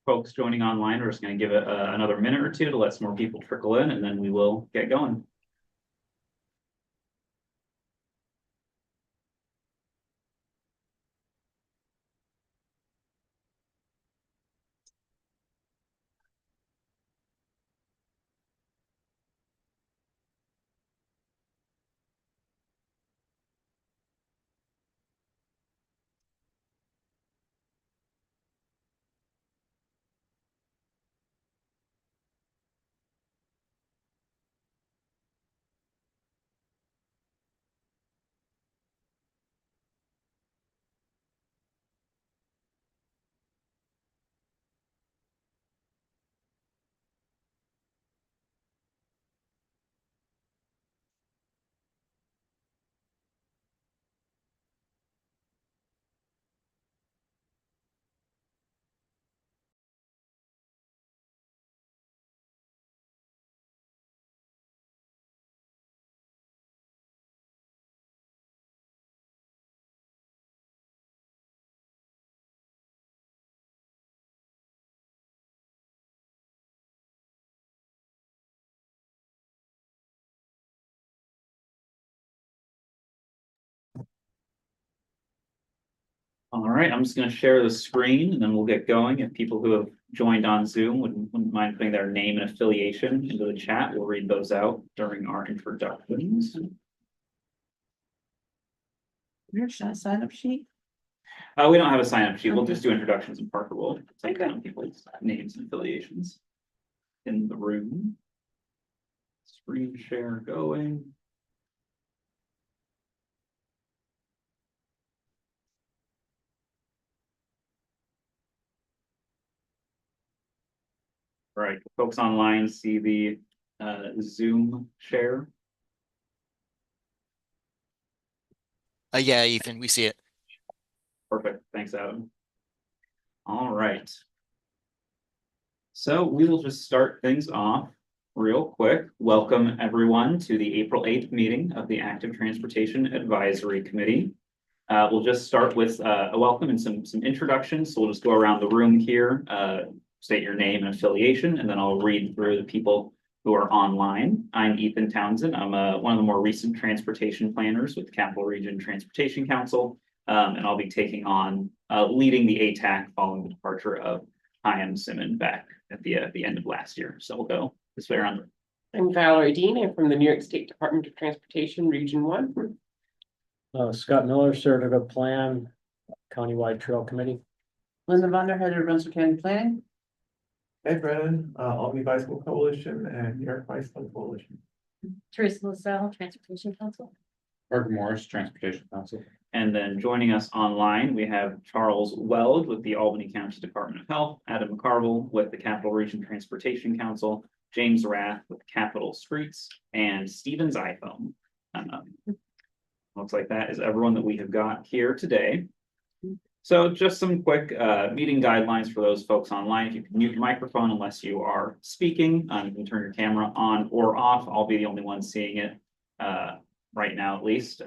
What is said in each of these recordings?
folks joining online, we're just going to give it another minute or two to let some more people trickle in, and then we will get going. All right, I'm just going to share the screen and then we'll get going. If people who have joined on Zoom wouldn't mind putting their name and affiliation into the chat, we'll read those out during our introductions. There's a sign-up sheet. We don't have a sign-up sheet. We'll just do introductions and Parker will take down people's names and affiliations in the room. Screen share going. All right, folks online see the Zoom share. Yeah, Ethan, we see it. Perfect. Thanks, Adam. All right. So we will just start things off real quick. Welcome everyone to the April 8th meeting of the Active Transportation Advisory Committee. We'll just start with a welcome and some introductions. So we'll just go around the room here, state your name and affiliation, and then I'll read through the people who are online. I'm Ethan Townsend. I'm one of the more recent transportation planners with the Capital Region Transportation Council, and I'll be taking on leading the ATAC following the departure of Chaim Simon back at the end of last year. So we'll go this way around. I'm Valerie Dean. I'm from the New York State Department of Transportation, Region 1. Scott Miller, Certificate Plan, Countywide Trail Committee. Linda Vonderheader, Rensselaer County Planning. Ed Brennan, Albany Bicycle Coalition and New York Bicycle Coalition. Teresa LaSalle, Transportation Council. Parker Morris, Transportation Council. And then joining us online, we have Charles Weld with the Albany County Department of Health, Adam McCarville with the Capital Region Transportation Council, James Rath with Capital Streets, and Stevens iPhone. Looks like that is everyone that we have got here today. So just some quick meeting guidelines for those folks online. If you can mute your microphone unless you are speaking, you can turn your camera on or off. I'll be the only one seeing it right now, at least.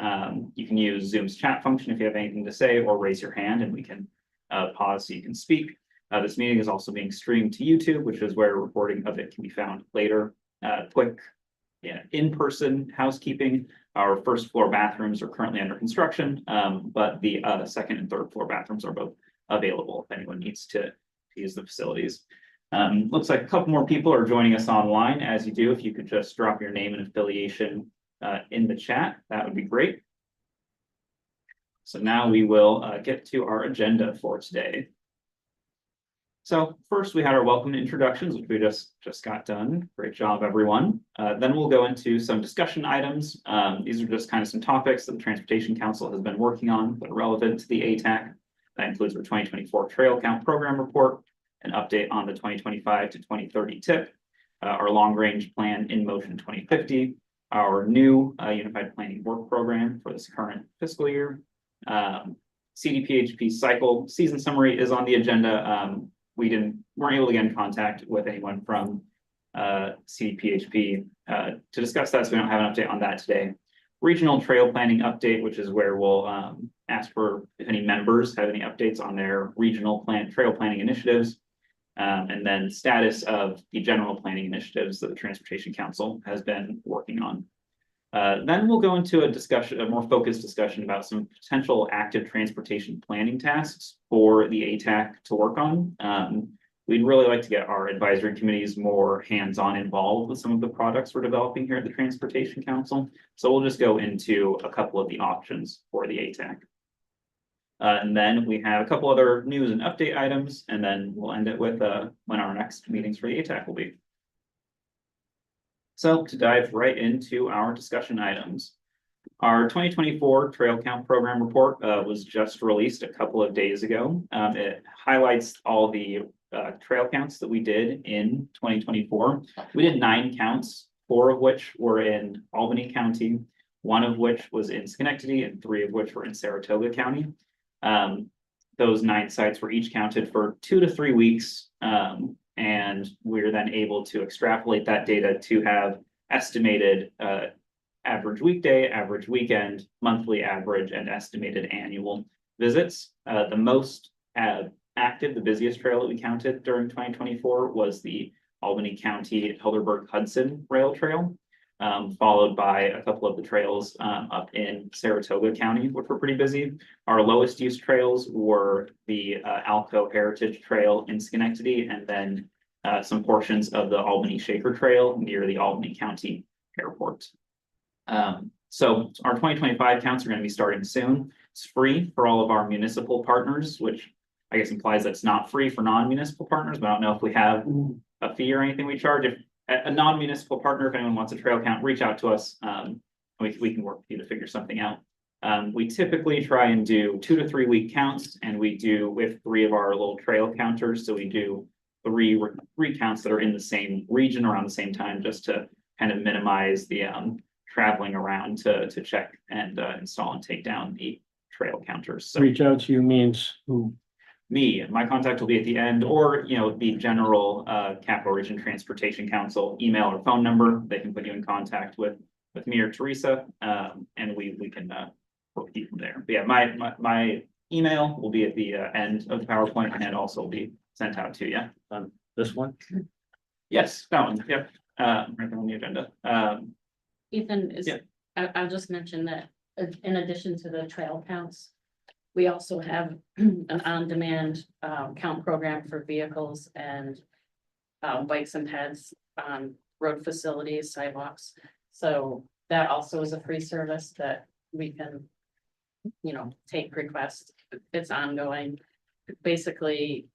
You can use Zoom's chat function if you have anything to say, or raise your hand and we can pause so you can speak. This meeting is also being streamed to YouTube, which is where a recording of it can be found later. Quick in-person housekeeping. Our first floor bathrooms are currently under construction, but the second and third floor bathrooms are both available if anyone needs to use the facilities. Looks like a couple more people are joining us online. As you do, if you could just drop your name and affiliation in the chat, that would be great. So now we will get to our agenda for today. So first we had our welcome introductions, which we just got done. Great job, everyone. Then we'll go into some discussion items. These are just kind of some topics that the Transportation Council has been working on that are relevant to the ATAC. That includes our 2024 Trail Count Program Report, an update on the 2025 to 2030 TIP, our Long Range Plan in Motion 2050, our new Unified Planning Work Program for this current fiscal year. CDPHP cycle season summary is on the agenda. We weren't able to get in contact with anyone from CDPHP to discuss that, so we don't have an update on that today. Regional trail planning update, which is where we'll ask for if any members have any updates on their regional trail planning initiatives. And then status of the general planning initiatives that the Transportation Council has been working on. Then we'll go into a more focused discussion about some potential active transportation planning tasks for the ATAC to work on. We'd really like to get our advisory committees more hands-on involved with some of the products we're developing here at the Transportation Council. So we'll just go into a couple of the options for the ATAC. And then we have a couple other news and update items, and then we'll end it with when our next meetings for the ATAC will be. So to dive right into our discussion items. Our 2024 Trail Count Program report was just released a couple of days ago. It highlights all the trail counts that we did in 2024. We did 9 counts, 4 of which were in Albany County, 1 of which was in Schenectady, and 3 of which were in Saratoga County. Those 9 sites were each counted for 2 to 3 weeks. And we're then able to extrapolate that data to have estimated average weekday, average weekend, monthly average, and estimated annual visits. The most active, the busiest trail that we counted during 2024 was the Albany County Helderberg Hudson Rail Trail, followed by a couple of the trails up in Saratoga County, which were pretty busy. Our lowest use trails were the Alco Heritage Trail in Schenectady, and then some portions of the Albany Shaker Trail near the Albany County Airport. So our 2025 counts are going to be starting soon. It's free for all of our municipal partners, which I guess implies that it's not free for non-municipal partners, but I don't know if we have a fee or anything we charge. If a non-municipal partner, if anyone wants a trail count, reach out to us. We can work with you to figure something out. We typically try and do 2 to 3 week counts, and we do with 3 of our little trail counters. So we do 3 recounts that are in the same region around the same time, just to kind of minimize the traveling around to check and install and take down the trail counters. So Reach out to you means who? my contact will be at the end, or, the general Capital Region Transportation Council email or phone number. They can put you in contact with me or Teresa, and we can work with you from there. But yeah, my email will be at the end of the PowerPoint, and also will be sent out to you. On this one? Yes, that one. Yep. Right there on the agenda. Ethan is, Yeah. I'll just mention that in addition to the trail counts, we also have an on-demand count program for vehicles and bikes and peds on road facilities, sidewalks. So that also is a free service that we can, take requests. It's ongoing. Basically,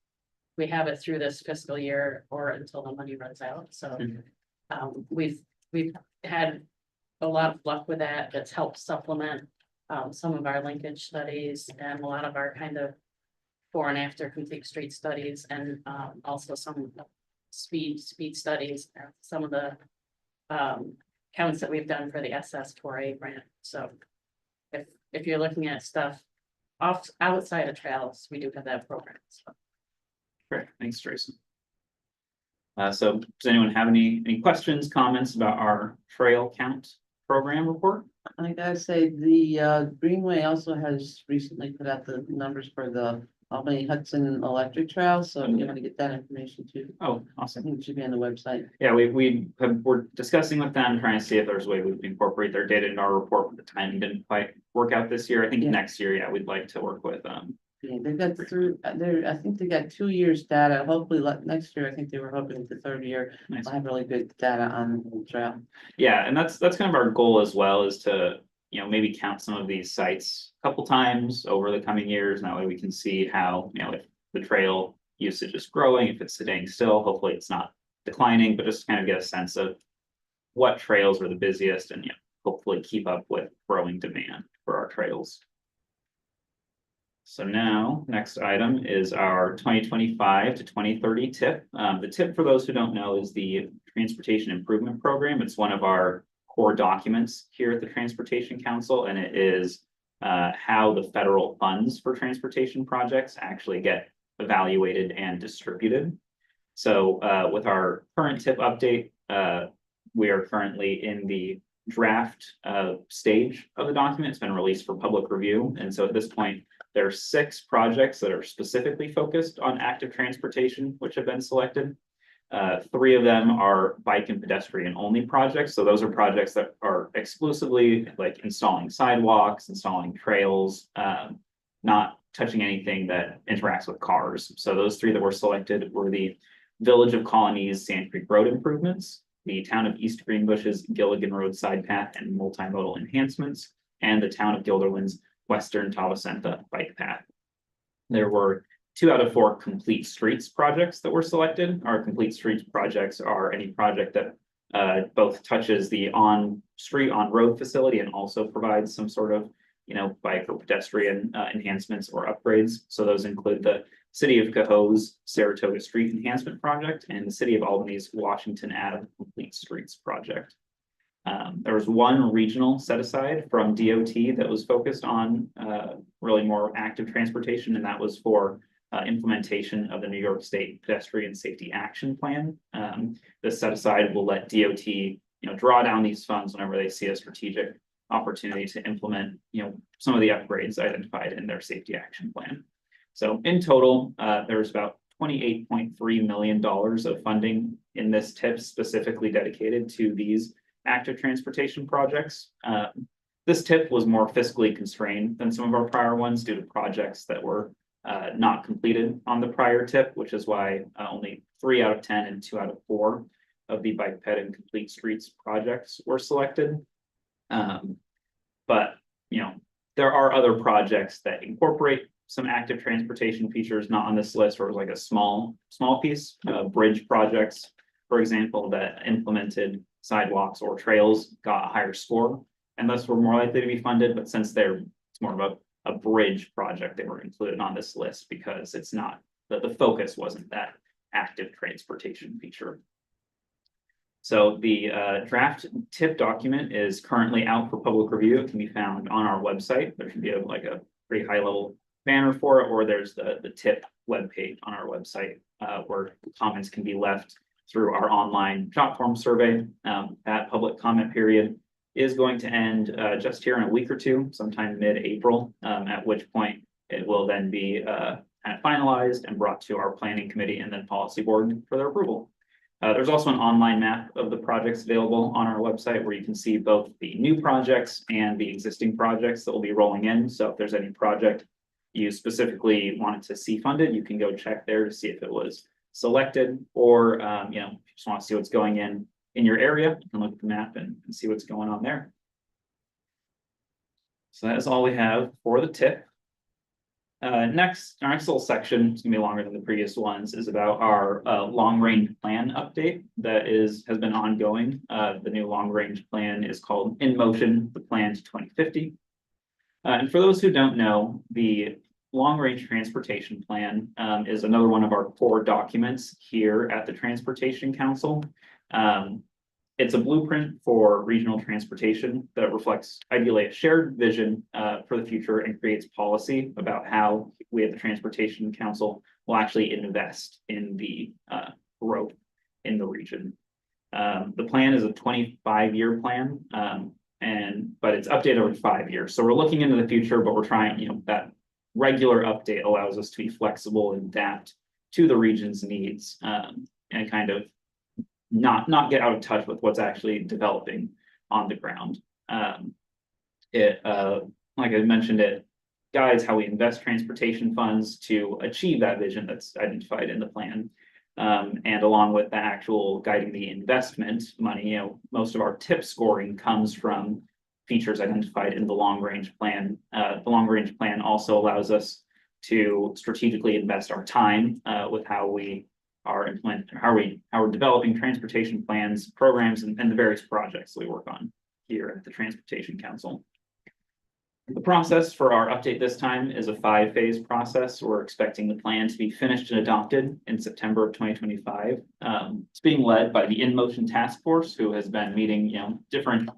we have it through this fiscal year or until the money runs out. So we've had a lot of luck with that. That's helped supplement some of our linkage studies and a lot of our kind of before and after complete street studies, and also some speed studies, some of the counts that we've done for the SS4A grant. So if you're looking at stuff outside of trails, we do have that program. So. Great, thanks, Teresa. So does anyone have any questions, comments about our trail count program report? I gotta say, the Greenway also has recently put out the numbers for the Albany Hudson Electric Trail, so if you want to get that information too. Oh, I awesome. think it should be on the website. Yeah, we're discussing with them, trying to see if there's a way we can incorporate their data into our report, but the timing didn't quite work out this year. I think Yeah. next year, yeah, we'd like to work with Yeah, they've got I think they got 2 years data. Hopefully next year, I think they were hoping the 3rd year, nice. we'll have really good data on the trail. Yeah, and that's kind of our goal as well, is to, maybe count some of these sites a couple times over the coming years. And that way we can see how, if the trail usage is growing, if it's staying still, hopefully it's not declining, but just kind of get a sense of what trails are the busiest and, hopefully keep up with growing demand for our trails. So now, next item is our 2025 to 2030 TIP. The TIP, for those who don't know, is the Transportation Improvement Program. It's one of our core documents here at the Transportation Council, and it is how the federal funds for transportation projects actually get evaluated and distributed. So with our current TIP update, we are currently in the draft stage of the document. It's been released for public review. And so at this point, there are 6 projects that are specifically focused on active transportation, which have been selected. 3 of them are bike and pedestrian only projects. So those are projects that are exclusively like installing sidewalks, installing trails, not touching anything that interacts with cars. So those 3 that were selected were the Village of Colonies Sand Creek Road improvements, the Town of East Greenbush's Gilligan Road side path and multimodal enhancements, and the Town of Guilderland's Western Tavasenta bike path. There were 2 out of 4 complete streets projects that were selected. Our complete streets projects are any project that both touches the on-street, on-road facility and also provides some sort of, bike or pedestrian enhancements or upgrades. So those include the City of Cohoes Saratoga Street Enhancement Project and the City of Albany's Washington Ave Complete Streets Project. There was 1 regional set aside from DOT that was focused on really more active transportation, and that was for implementation of the New York State Pedestrian Safety Action Plan. This set aside will let DOT, draw down these funds whenever they see a strategic opportunity to implement, some of the upgrades identified in their safety action plan. So in total, there's about $28.3 million of funding in this TIP specifically dedicated to these active transportation projects. This TIP was more fiscally constrained than some of our prior ones due to projects that were not completed on the prior TIP, which is why only 3 out of 10 and 2 out of 4 of the bike ped and complete streets projects were selected. But there are other projects that incorporate some active transportation features not on this list, or like a small piece, bridge projects, for example, that implemented sidewalks or trails got a higher score and thus were more likely to be funded. But since it's more of a bridge project, they were included on this list because it's not the focus wasn't that active transportation feature. So the draft TIP document is currently out for public review. It can be found on our website. There should be a pretty high level banner for it, or there's the TIP webpage on our website where comments can be left through our online short form survey. That public comment period is going to end just here in a week or 2, sometime mid-April, at which point it will then be kind of finalized and brought to our planning committee and then policy board for their approval. There's also an online map of the projects available on our website where you can see both the new projects and the existing projects that will be rolling in. So if there's any project you specifically wanted to see funded, you can go check there to see if it was selected, or if you just want to see what's going in your area, you can look at the map and see what's going on there. So that is all we have for the TIP. Our next little section, it's gonna be longer than the previous ones, is about our long range plan update that has been ongoing. The new long range plan is called In Motion, the Plan to 2050. And for those who don't know, the long range transportation plan is another one of our core documents here at the Transportation Council. It's a blueprint for regional transportation that reflects ideally a shared vision for the future and creates policy about how we at the Transportation Council will actually invest in the growth in the region. The plan is a 25-year plan, but it's updated over 5 years. So we're looking into the future, but we're trying, that regular update allows us to be flexible and adapt to the region's needs and kind of not get out of touch with what's actually developing on the ground. Like I mentioned, it guides how we invest transportation funds to achieve that vision that's identified in the plan. And along with the actual guiding the investment money, most of our TIP scoring comes from features identified in the long range plan. The long range plan also allows us to strategically invest our time with how we are how we're developing transportation plans, programs, and the various projects we work on here at the Transportation Council. The process for our update this time is a 5-phase process. We're expecting the plan to be finished and adopted in September of 2025. It's being led by the In Motion Task Force, who has been meeting, different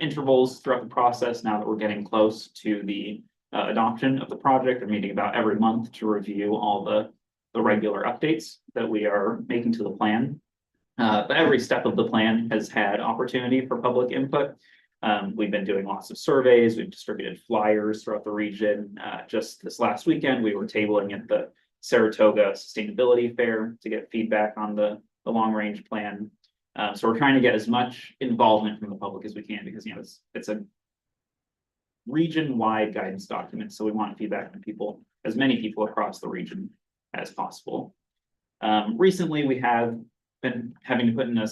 intervals throughout the process. Now that we're getting close to the adoption of the project, they're meeting about every month to review all the regular updates that we are making to the plan. But every step of the plan has had opportunity for public input. We've been doing lots of surveys, we've distributed flyers throughout the region. Just this last weekend, we were tabling at the Saratoga Sustainability Fair to get feedback on the long-range plan. So we're trying to get as much involvement from the public as we can, because, you know, it's a region-wide guidance document, so we want feedback from people, as many people across the region as possible. Recently, we have been having to put in a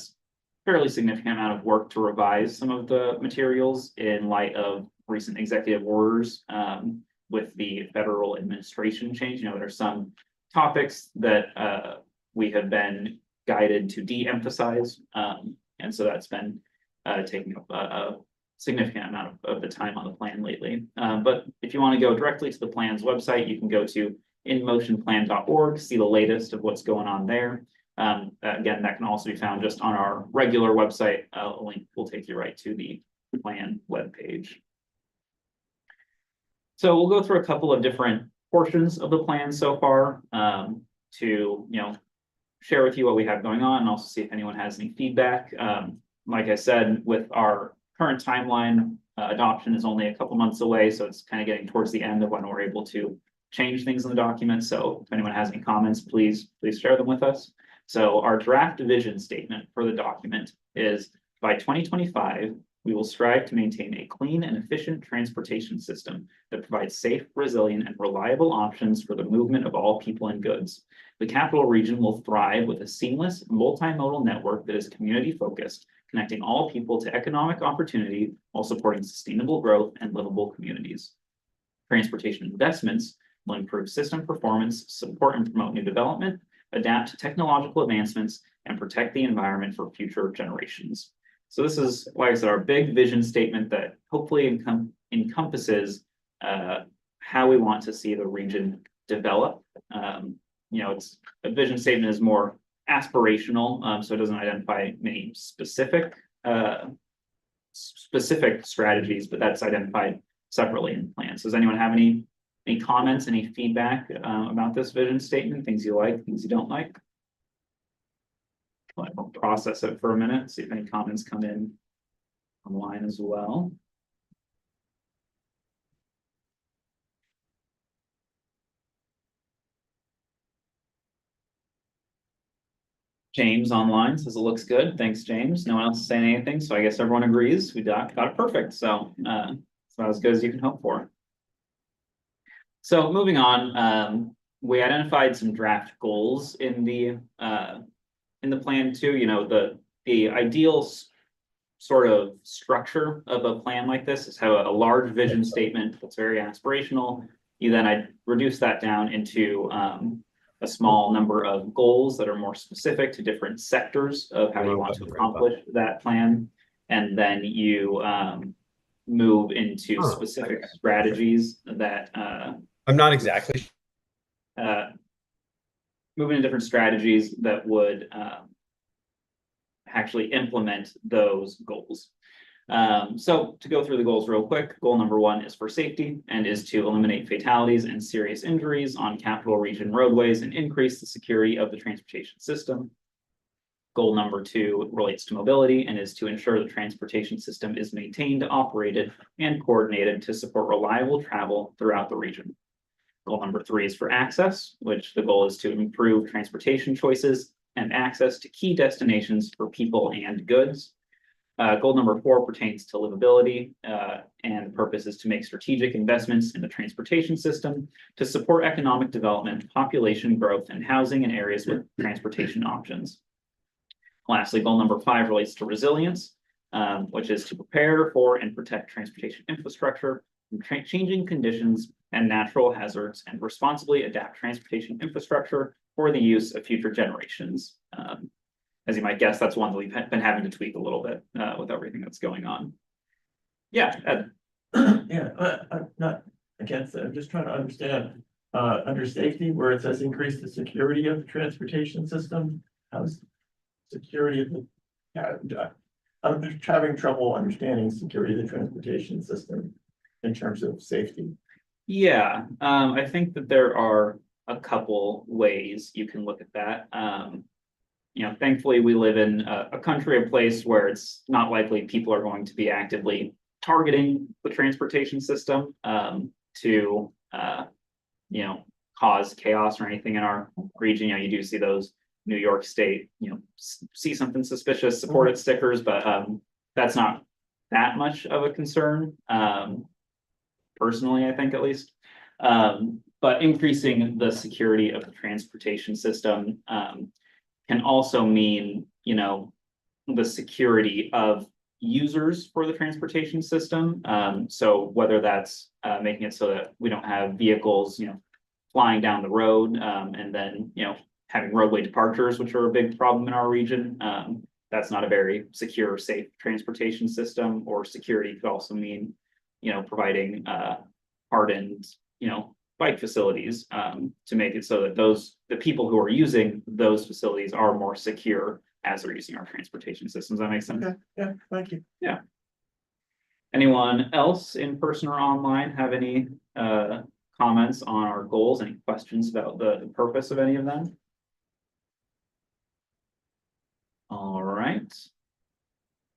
fairly significant amount of work to revise some of the materials in light of recent executive orders with the federal administration change. You know, there are some topics that we have been guided to de-emphasize, and so that's been taking up a significant amount of the time on the plan lately. But if you want to go directly to the plan's website, you can go to inmotionplan.org, see the latest of what's going on there. Again, that can also be found just on our regular website. A link will take you right to the plan webpage. So we'll go through a couple of different portions of the plan so far, to, you know, share with you what we have going on, and also see if anyone has any feedback. Like I said, with our current timeline, adoption is only a couple months away, so it's kind of getting towards the end of when we're able to change things in the document. So if anyone has any comments, please share them with us. So our draft vision statement for the document is, by 2025, we will strive to maintain a clean and efficient transportation system that provides safe, resilient, and reliable options for the movement of all people and goods. The capital region will thrive with a seamless, multimodal network that is community-focused, connecting all people to economic opportunity while supporting sustainable growth and livable communities. Transportation investments will improve system performance, support and promote new development, adapt to technological advancements, and protect the environment for future generations. So this is, like I said, our big vision statement that hopefully encompasses how we want to see the region develop. You know, it's a vision statement is more aspirational, so it doesn't identify many specific strategies, but that's identified separately in plans. So does anyone have any comments, any feedback about this vision statement? Things you like, things you don't like? I'll process it for a minute, see if any comments come in online as well. James online says it looks good. Thanks, James. No one else is saying anything, so I guess everyone agrees. We got it perfect. So it's about as good as you can hope for. So moving on, we identified some draft goals in the plan too. You know, the ideal sort of structure of a plan like this is have a large vision statement that's very aspirational. You then reduce that down into a small number of goals that are more specific to different sectors of how you want to accomplish that plan. And then you move into specific strategies that I'm not exactly. Moving to different strategies that would actually implement those goals. So to go through the goals real quick, goal number 1 is for safety and is to eliminate fatalities and serious injuries on capital region roadways and increase the security of the transportation system. Goal number 2 relates to mobility and is to ensure the transportation system is maintained, operated, and coordinated to support reliable travel throughout the region. Goal number 3 is for access, which the goal is to improve transportation choices and access to key destinations for people and goods. Goal number 4 pertains to livability, and the purpose is to make strategic investments in the transportation system to support economic development, population growth, and housing in areas with transportation options. Lastly, goal number 5 relates to resilience, which is to prepare for and protect transportation infrastructure from changing conditions and natural hazards, and responsibly adapt transportation infrastructure for the use of future generations. As you might guess, that's one that we've been having to tweak a little bit with everything that's going on. Yeah, Ed. Yeah, I'm not against it. I'm just trying to understand, under safety, where it says increase the security of the transportation system, how's security of the, I'm just having trouble understanding security of the transportation system in terms of safety. Yeah, I think that there are a couple ways you can look at that. You know, thankfully we live in a country, a place where it's not likely people are going to be actively targeting the transportation system, to, cause chaos or anything in our region. You do see those New York State, see something suspicious, support it stickers, but, that's not that much of a concern, personally, I think at least. But increasing the security of the transportation system, can also mean, the security of users for the transportation system. So whether that's, making it so that we don't have vehicles, flying down the road, and then, having roadway departures, which are a big problem in our region. That's not a very secure, safe transportation system, or security could also mean, providing, hardened, bike facilities, to make it so that the people who are using those facilities are more secure as they're using our transportation systems. That makes sense? Okay, yeah, thank you. Anyone else in person or online have any, comments on our goals, any questions about the purpose of any of them? All right.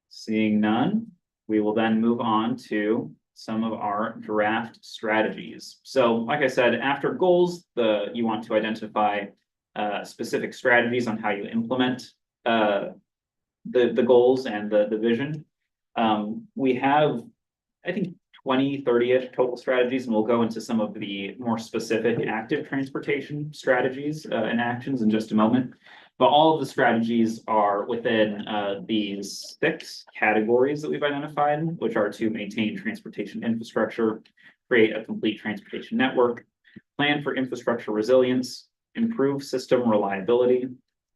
Seeing none, we will then move on to some of our draft strategies. So like I said, after goals, you want to identify specific strategies on how you implement the goals and the vision. We have, I think, 20, 30-ish total strategies, and we'll go into some of the more specific active transportation strategies and actions in just a moment. But all of the strategies are within these 6 categories that we've identified, which are to maintain transportation infrastructure, create a complete transportation network, plan for infrastructure resilience, improve system reliability,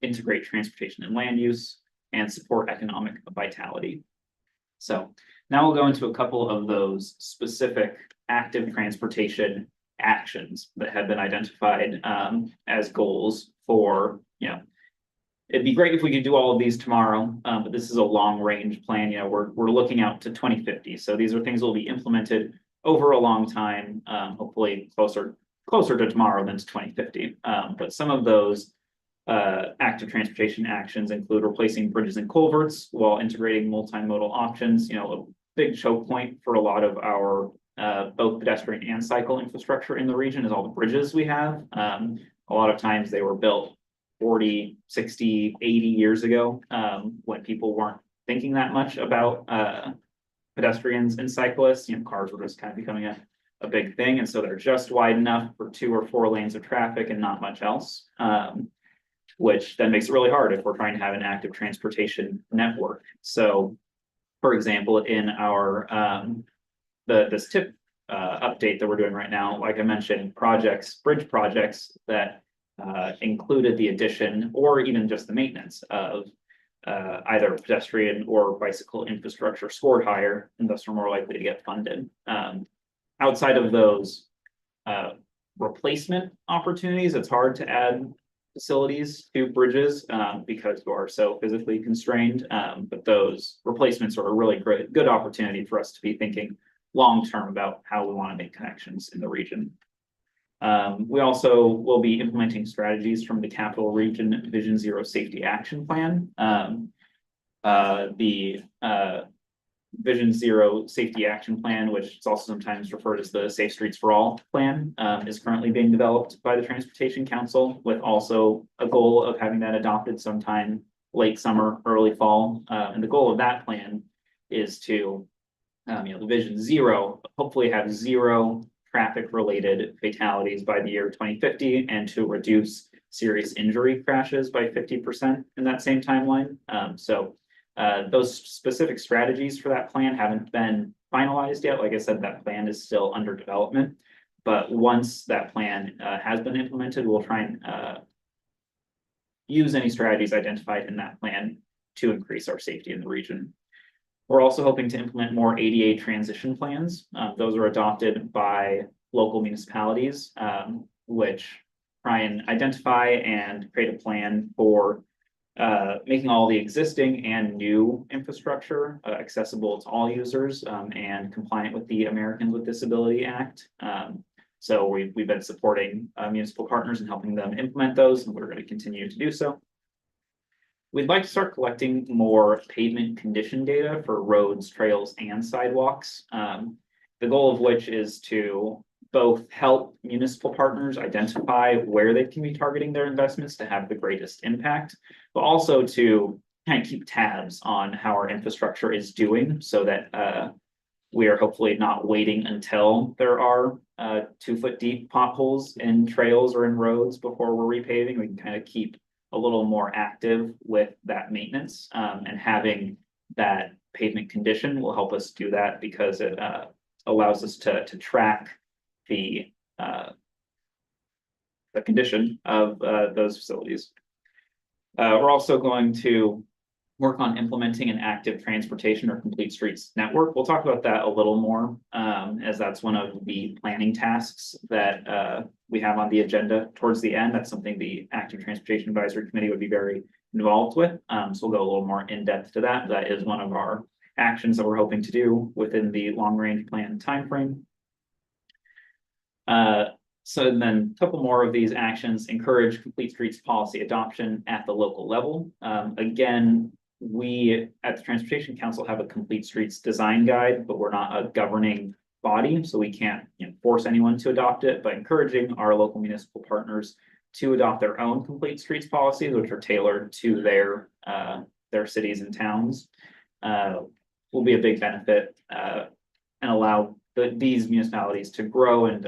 integrate transportation and land use, and support economic vitality. So now we'll go into a couple of those specific active transportation actions that have been identified as goals for, it'd be great if we could do all of these tomorrow, but this is a long range plan. We're looking out to 2050. So these are things that will be implemented over a long time, hopefully closer to tomorrow than to 2050. But some of those active transportation actions include replacing bridges and culverts while integrating multimodal options. A big choke point for a lot of our both pedestrian and cycle infrastructure in the region is all the bridges we have. A lot of times they were built 40, 60, 80 years ago, when people weren't thinking that much about pedestrians and cyclists. Cars were just kind of becoming a big thing, and so they're just wide enough for 2 or 4 lanes of traffic and not much else, which then makes it really hard if we're trying to have an active transportation network. So, for example, in our this tip update that we're doing right now, like I mentioned, bridge projects that included the addition or even just the maintenance of either pedestrian or bicycle infrastructure scored higher, and thus are more likely to get funded. Outside of those replacement opportunities, it's hard to add facilities to bridges because we are so physically constrained. But those replacements are a really good opportunity for us to be thinking long-term about how we want to make connections in the region. We also will be implementing strategies from the Capital Region Vision Zero Safety Action Plan. The Vision Zero Safety Action Plan, which is also sometimes referred as the Safe Streets for All plan, is currently being developed by the Transportation Council, with also a goal of having that adopted sometime late summer, early fall. And the goal of that plan is to, the Vision Zero, hopefully have 0 traffic-related fatalities by the year 2050, and to reduce serious injury crashes by 50% in that same timeline. Those specific strategies for that plan haven't been finalized yet. Like I said, that plan is still under development. But once that plan has been implemented, we'll try and use any strategies identified in that plan to increase our safety in the region. We're also hoping to implement more ADA transition plans. Those are adopted by local municipalities, which try and identify and create a plan for making all the existing and new infrastructure accessible to all users and compliant with the Americans with Disability Act. So we've been supporting municipal partners and helping them implement those, and we're going to continue to do so. we'd like to start collecting more pavement condition data for roads, trails, and sidewalks. The goal of which is to both help municipal partners identify where they can be targeting their investments to have the greatest impact, but also to kind of keep tabs on how our infrastructure is doing so that we are hopefully not waiting until there are 2 foot deep potholes in trails or in roads before we're repaving. We can kind of keep a little more active with that maintenance, and having that pavement condition will help us do that because it allows us to track the condition of those facilities. We're also going to work on implementing an active transportation or complete streets network. We'll talk about that a little more, as that's one of the planning tasks that we have on the agenda towards the end. That's something the Active Transportation Advisory Committee would be very involved with. So we'll go a little more in depth to that. That is one of our actions that we're hoping to do within the long range plan timeframe. So then a couple more of these actions: encourage complete streets policy adoption at the local level. Again, we at the Transportation Council have a complete streets design guide, but we're not a governing body, so we can't force anyone to adopt it, but encouraging our local municipal partners to adopt their own complete streets policies, which are tailored to their cities and towns, will be a big benefit, and allow these municipalities to grow and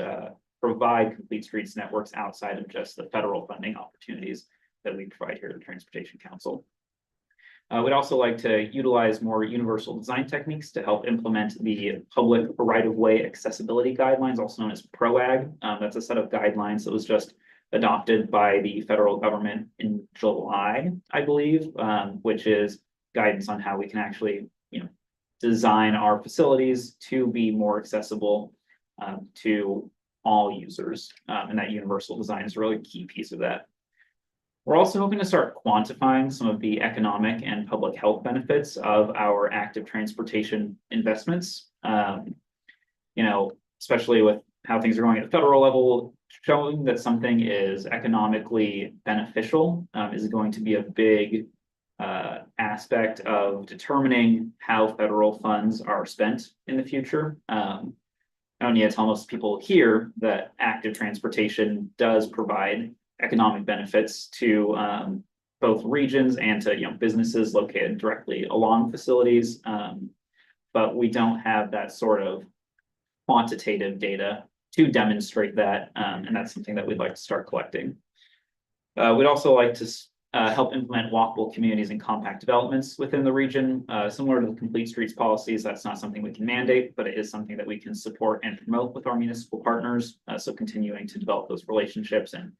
provide complete streets networks outside of just the federal funding opportunities that we provide here at the Transportation Council. We'd also like to utilize more universal design techniques to help implement the public right-of-way accessibility guidelines, also known as PROAG. That's a set of guidelines that was just adopted by the federal government in July, I believe, which is guidance on how we can actually, design our facilities to be more accessible to all users. And that universal design is a really key piece of that. We're also hoping to start quantifying some of the economic and public health benefits of our active transportation investments. Especially with how things are going at the federal level, showing that something is economically beneficial is going to be a big aspect of determining how federal funds are spent in the future. I don't need to tell most people here that active transportation does provide economic benefits to both regions and to businesses located directly along facilities, but we don't have that sort of quantitative data to demonstrate that, and that's something that we'd like to start collecting. We'd also like to help implement walkable communities and compact developments within the region, similar to the complete streets policies. That's not something we can mandate, but it is something that we can support and promote with our municipal partners. So continuing to develop those relationships and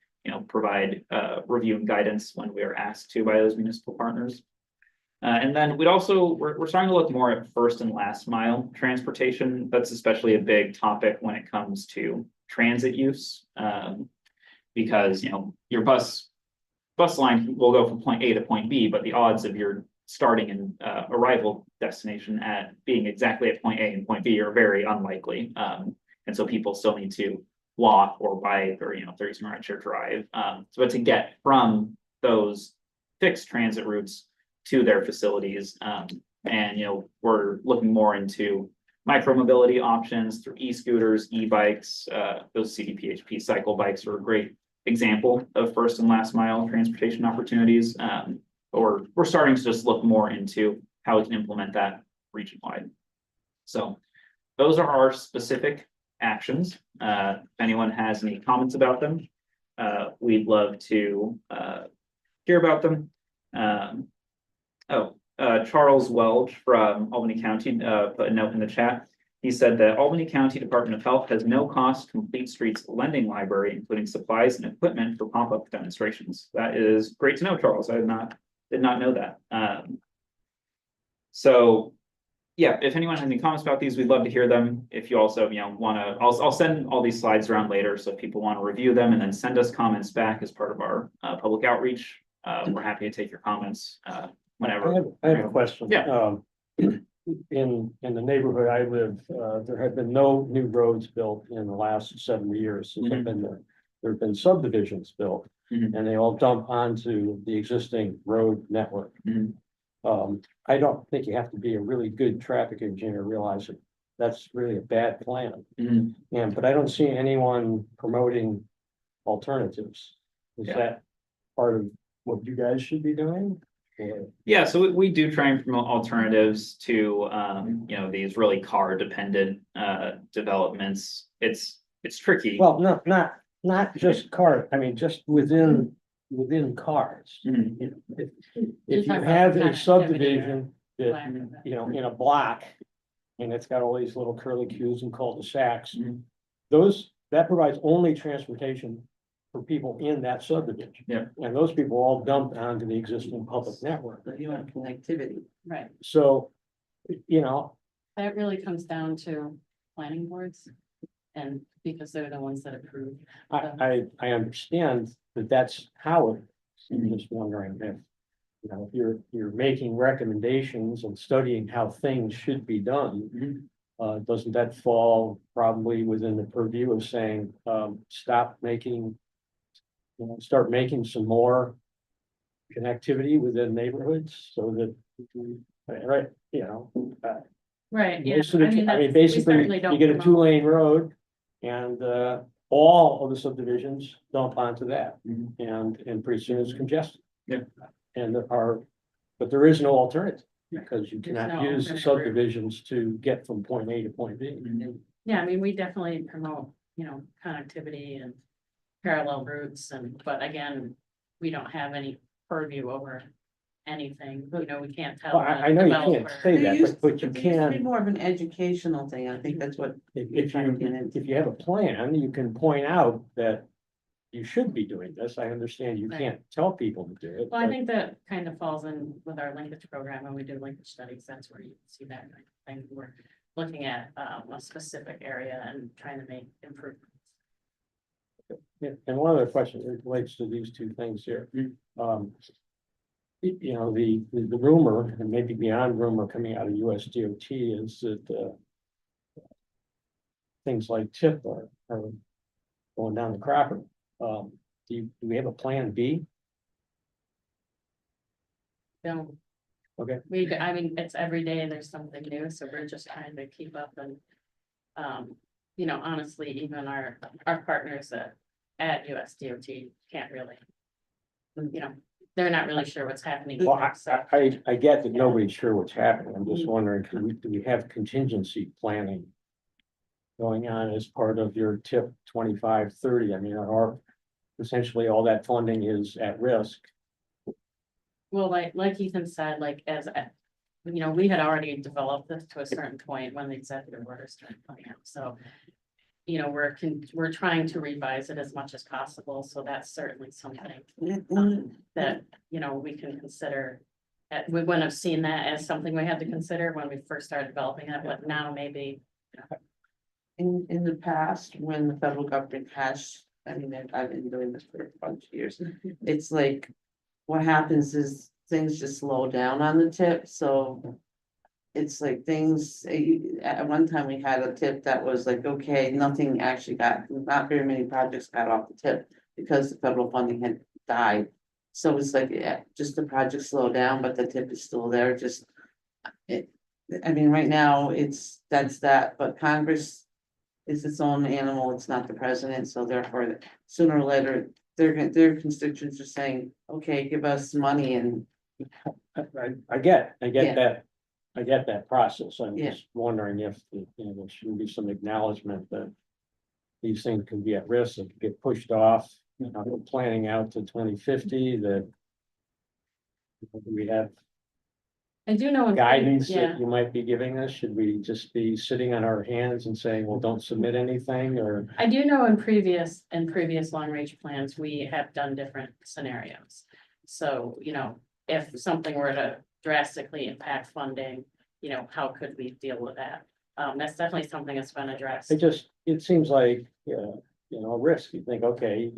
provide review and guidance when we are asked to by those municipal partners. And then we're starting to look more at first and last mile transportation. That's especially a big topic when it comes to transit use, because your bus line will go from point A to point B, but the odds of your starting and arrival destination at being exactly at point A and point B are very unlikely. And so people still need to walk or bike or if they're using rideshare drive. But to get from those fixed transit routes to their facilities, and we're looking more into micro-mobility options through e-scooters, e-bikes. Those CDPHP cycle bikes are a great example of first and last mile transportation opportunities. Or we're starting to just look more into how we can implement that region-wide. So those are our specific actions. If anyone has any comments about them, we'd love to hear about them. Charles Welch from Albany County put a note in the chat. He said that Albany County Department of Health has no cost complete streets lending library, including supplies and equipment for pop-up demonstrations. That is great to know, Charles. I did not know that. So yeah, if anyone has any comments about these, we'd love to hear them. If you also want to, I'll send all these slides around later, so if people want to review them and then send us comments back as part of our public outreach, we're happy to take your comments whenever. I have a question. Yeah. In the neighborhood I live, there have been no new roads built in the last 7 years since I've been there. there've been subdivisions built. Mhm. And they all dump onto the existing road network. Mhm. I don't think you have to be a really good traffic engineer to realize that that's really a bad plan. Mhm. And, but I don't see anyone promoting alternatives. Is Yeah. that part of what you guys should be doing? Or- Yeah, so we do try and promote alternatives to, these really car dependent, developments. It's tricky. Well, not just car, I mean, just within cars. Mhm. You know, If You're you talking about have the a connectivity or subdivision that, lack of it. you know, in a block. And it's got all these little curly cues and cul-de-sacs. Mhm. That provides only transportation for people in that subdivision. Yeah. And those people all dump onto the existing public network. But you want connectivity. Right, So, you know, that really comes down to planning boards. And because they're the ones that approve. I understand that that's how it is. I'm just wondering if, you know, if you're making recommendations and studying how things should be done. Mhm. Doesn't that fall probably within the purview of saying, stop making, you know, start making some more connectivity within neighborhoods so that, right, you know. Right, yeah, Most of the, I mean, we basically, certainly you don't get a promote- 2-lane road and, all of the subdivisions dump onto that. Mhm. And pretty soon it's congested. Yeah. And but there is no alternative, because you There's cannot no use alternative route. subdivisions to get from point A to point B. Mhm. Yeah, I mean, we definitely promote, connectivity and parallel routes but again, we don't have any purview over anything, we can't tell. Well, I the know you can't developer. say There that, used- but you it used to be can, more of an educational thing. I think that's what. if you have a plan, you can point out that you should be doing this. I understand you Right. can't tell people to do it. Well, I but- think that kind of falls in with our linkage program, when we do linkage studies, that's where you see that kind of thing. We're looking at a specific area and trying to make improvements. Yeah, and one other question that relates to these two things here. You know, the rumor, and maybe beyond rumor coming out of USDOT is that, things like TIP are going down the crapper. Do we have a plan B? So. Okay. I mean, it's every day there's something new, so we're just trying to keep up and. Honestly, even our partners at USDOT can't really. They're not really sure what's happening. Well, here, so. I get that nobody's sure what's happening. I'm just wondering, do we have contingency planning going on as part of your TIP 25-30? I mean, essentially all that funding is at risk. Well, like Ethan said, we had already developed this to a certain point when the executive order started coming out, so. We're trying to revise it as much as possible, so that's certainly something that, we can consider. We wouldn't have seen that as something we had to consider when we first started developing it, but now maybe. In the past, when the federal government has, I've been doing this for a bunch of years. It's like, what happens is things just slow down on the tip, so. It's like things, at one time we had a tip that was like, okay, nothing actually not very many projects got off the tip. Because the federal funding had died. So it's like, just the project slowed down, but the tip is still there, right now, that's that, but Congress. Is its own animal, it's not the president, so therefore, sooner or later, their constituents are saying, okay, give us money and. I get Yeah. that. I get that process. I'm Yeah. just wondering if, there should be some acknowledgement that these things can be at risk and get pushed off, we're planning out to 2050 that we have I do know. guidance Yeah, that you might be giving us. Should we just be sitting on our hands and saying, well, don't submit anything, or? I do know in previous long range plans, we have done different scenarios. So, if something were to drastically impact funding, how could we deal with that? That's definitely something that's been addressed. It seems like, a risk. You think, okay,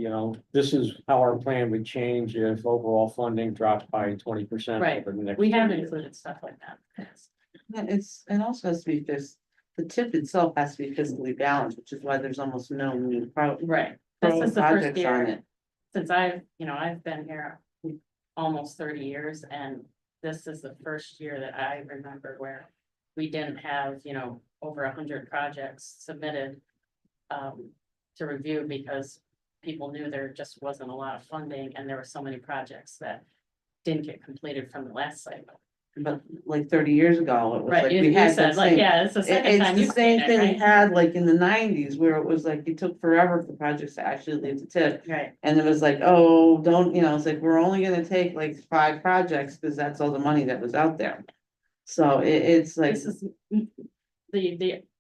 this is how our plan would change if overall funding dropped by 20%. Right. over the next We have 3 years. included stuff like that. Yes. It also has to be the tip itself has to be fiscally balanced, which is why there's almost no new Right, This throw is the first projects on year it. since I've been here almost 30 years, and this is the first year that I remember where we didn't have, over 100 projects submitted to review because people knew there just wasn't a lot of funding and there were so many projects that didn't get completed from the last cycle. But like 30 years ago, it was Right, like you we you had said the like, same. yeah, it's the second time It's the you've same seen thing we it, had like in the 90s where it was like it took forever for projects to actually leave the tip. right? Right. And it was like, oh, don't, it's like, we're only gonna take like 5 projects because that's all the money that was out there. So it's like, This is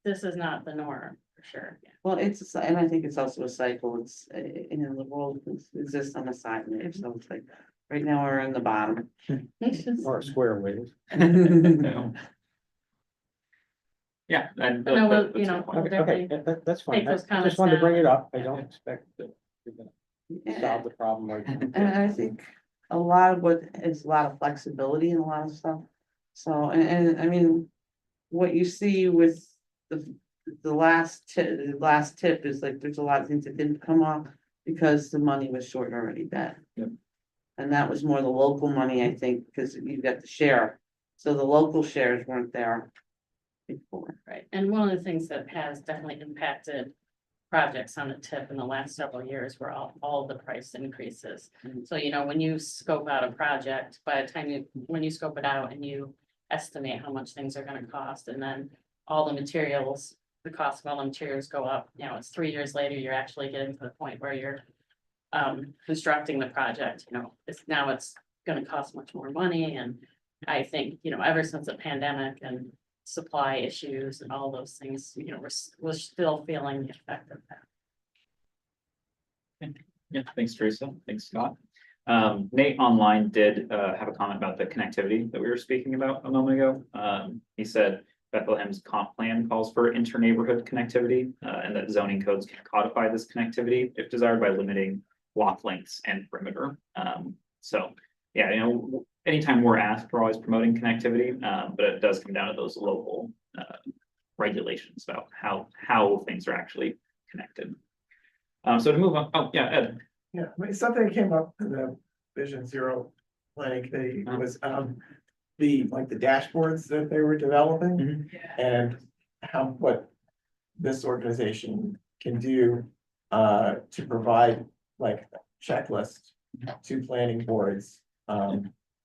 this is not the norm, for sure. well, and I think it's also a cycle. It's, the world exists on a side wave, so it's like, right now we're in the bottom. Or square wave. Yeah, and. No, well, that's a good point. we'll Okay, definitely that's fine. take those I comments just wanted to bring it down. up. I don't expect that you're gonna solve the problem right now. And I think a lot of what is a lot of flexibility in a lot of stuff. So, and I mean, what you see with the last tip is like, there's a lot of things that didn't come off because the money was short already then. Yep. And that was more the local money, I think, because you got the share. So the local shares weren't there before. Right, and one of the things that has definitely impacted projects on the tip in the last several years were all the price increases. Mhm. So, when you scope out a project, by the time when you scope it out and you estimate how much things are gonna cost, and then all the materials, the cost of all the materials go up, it's 3 years later, you're actually getting to the point where you're constructing the project, it's gonna cost much more money, and I think, ever since the pandemic and supply issues and all those things, we're still feeling the effect of that. Yeah, thanks, Teresa. Thanks, Scott. Nate online did have a comment about the connectivity that we were speaking about a moment ago. He said Bethlehem's comp plan calls for inter-neighborhood connectivity, and that zoning codes can codify this connectivity if desired by limiting block lengths and perimeter. So, yeah, anytime we're asked, we're always promoting connectivity, but it does come down to those local regulations about how things are actually connected. So to move on, oh, yeah, Ed. Yeah, I mean, something came up in the Vision Zero planning committee Oh. was, the dashboards that they were developing. Mhm. And what this organization can do, to provide like checklists to planning boards,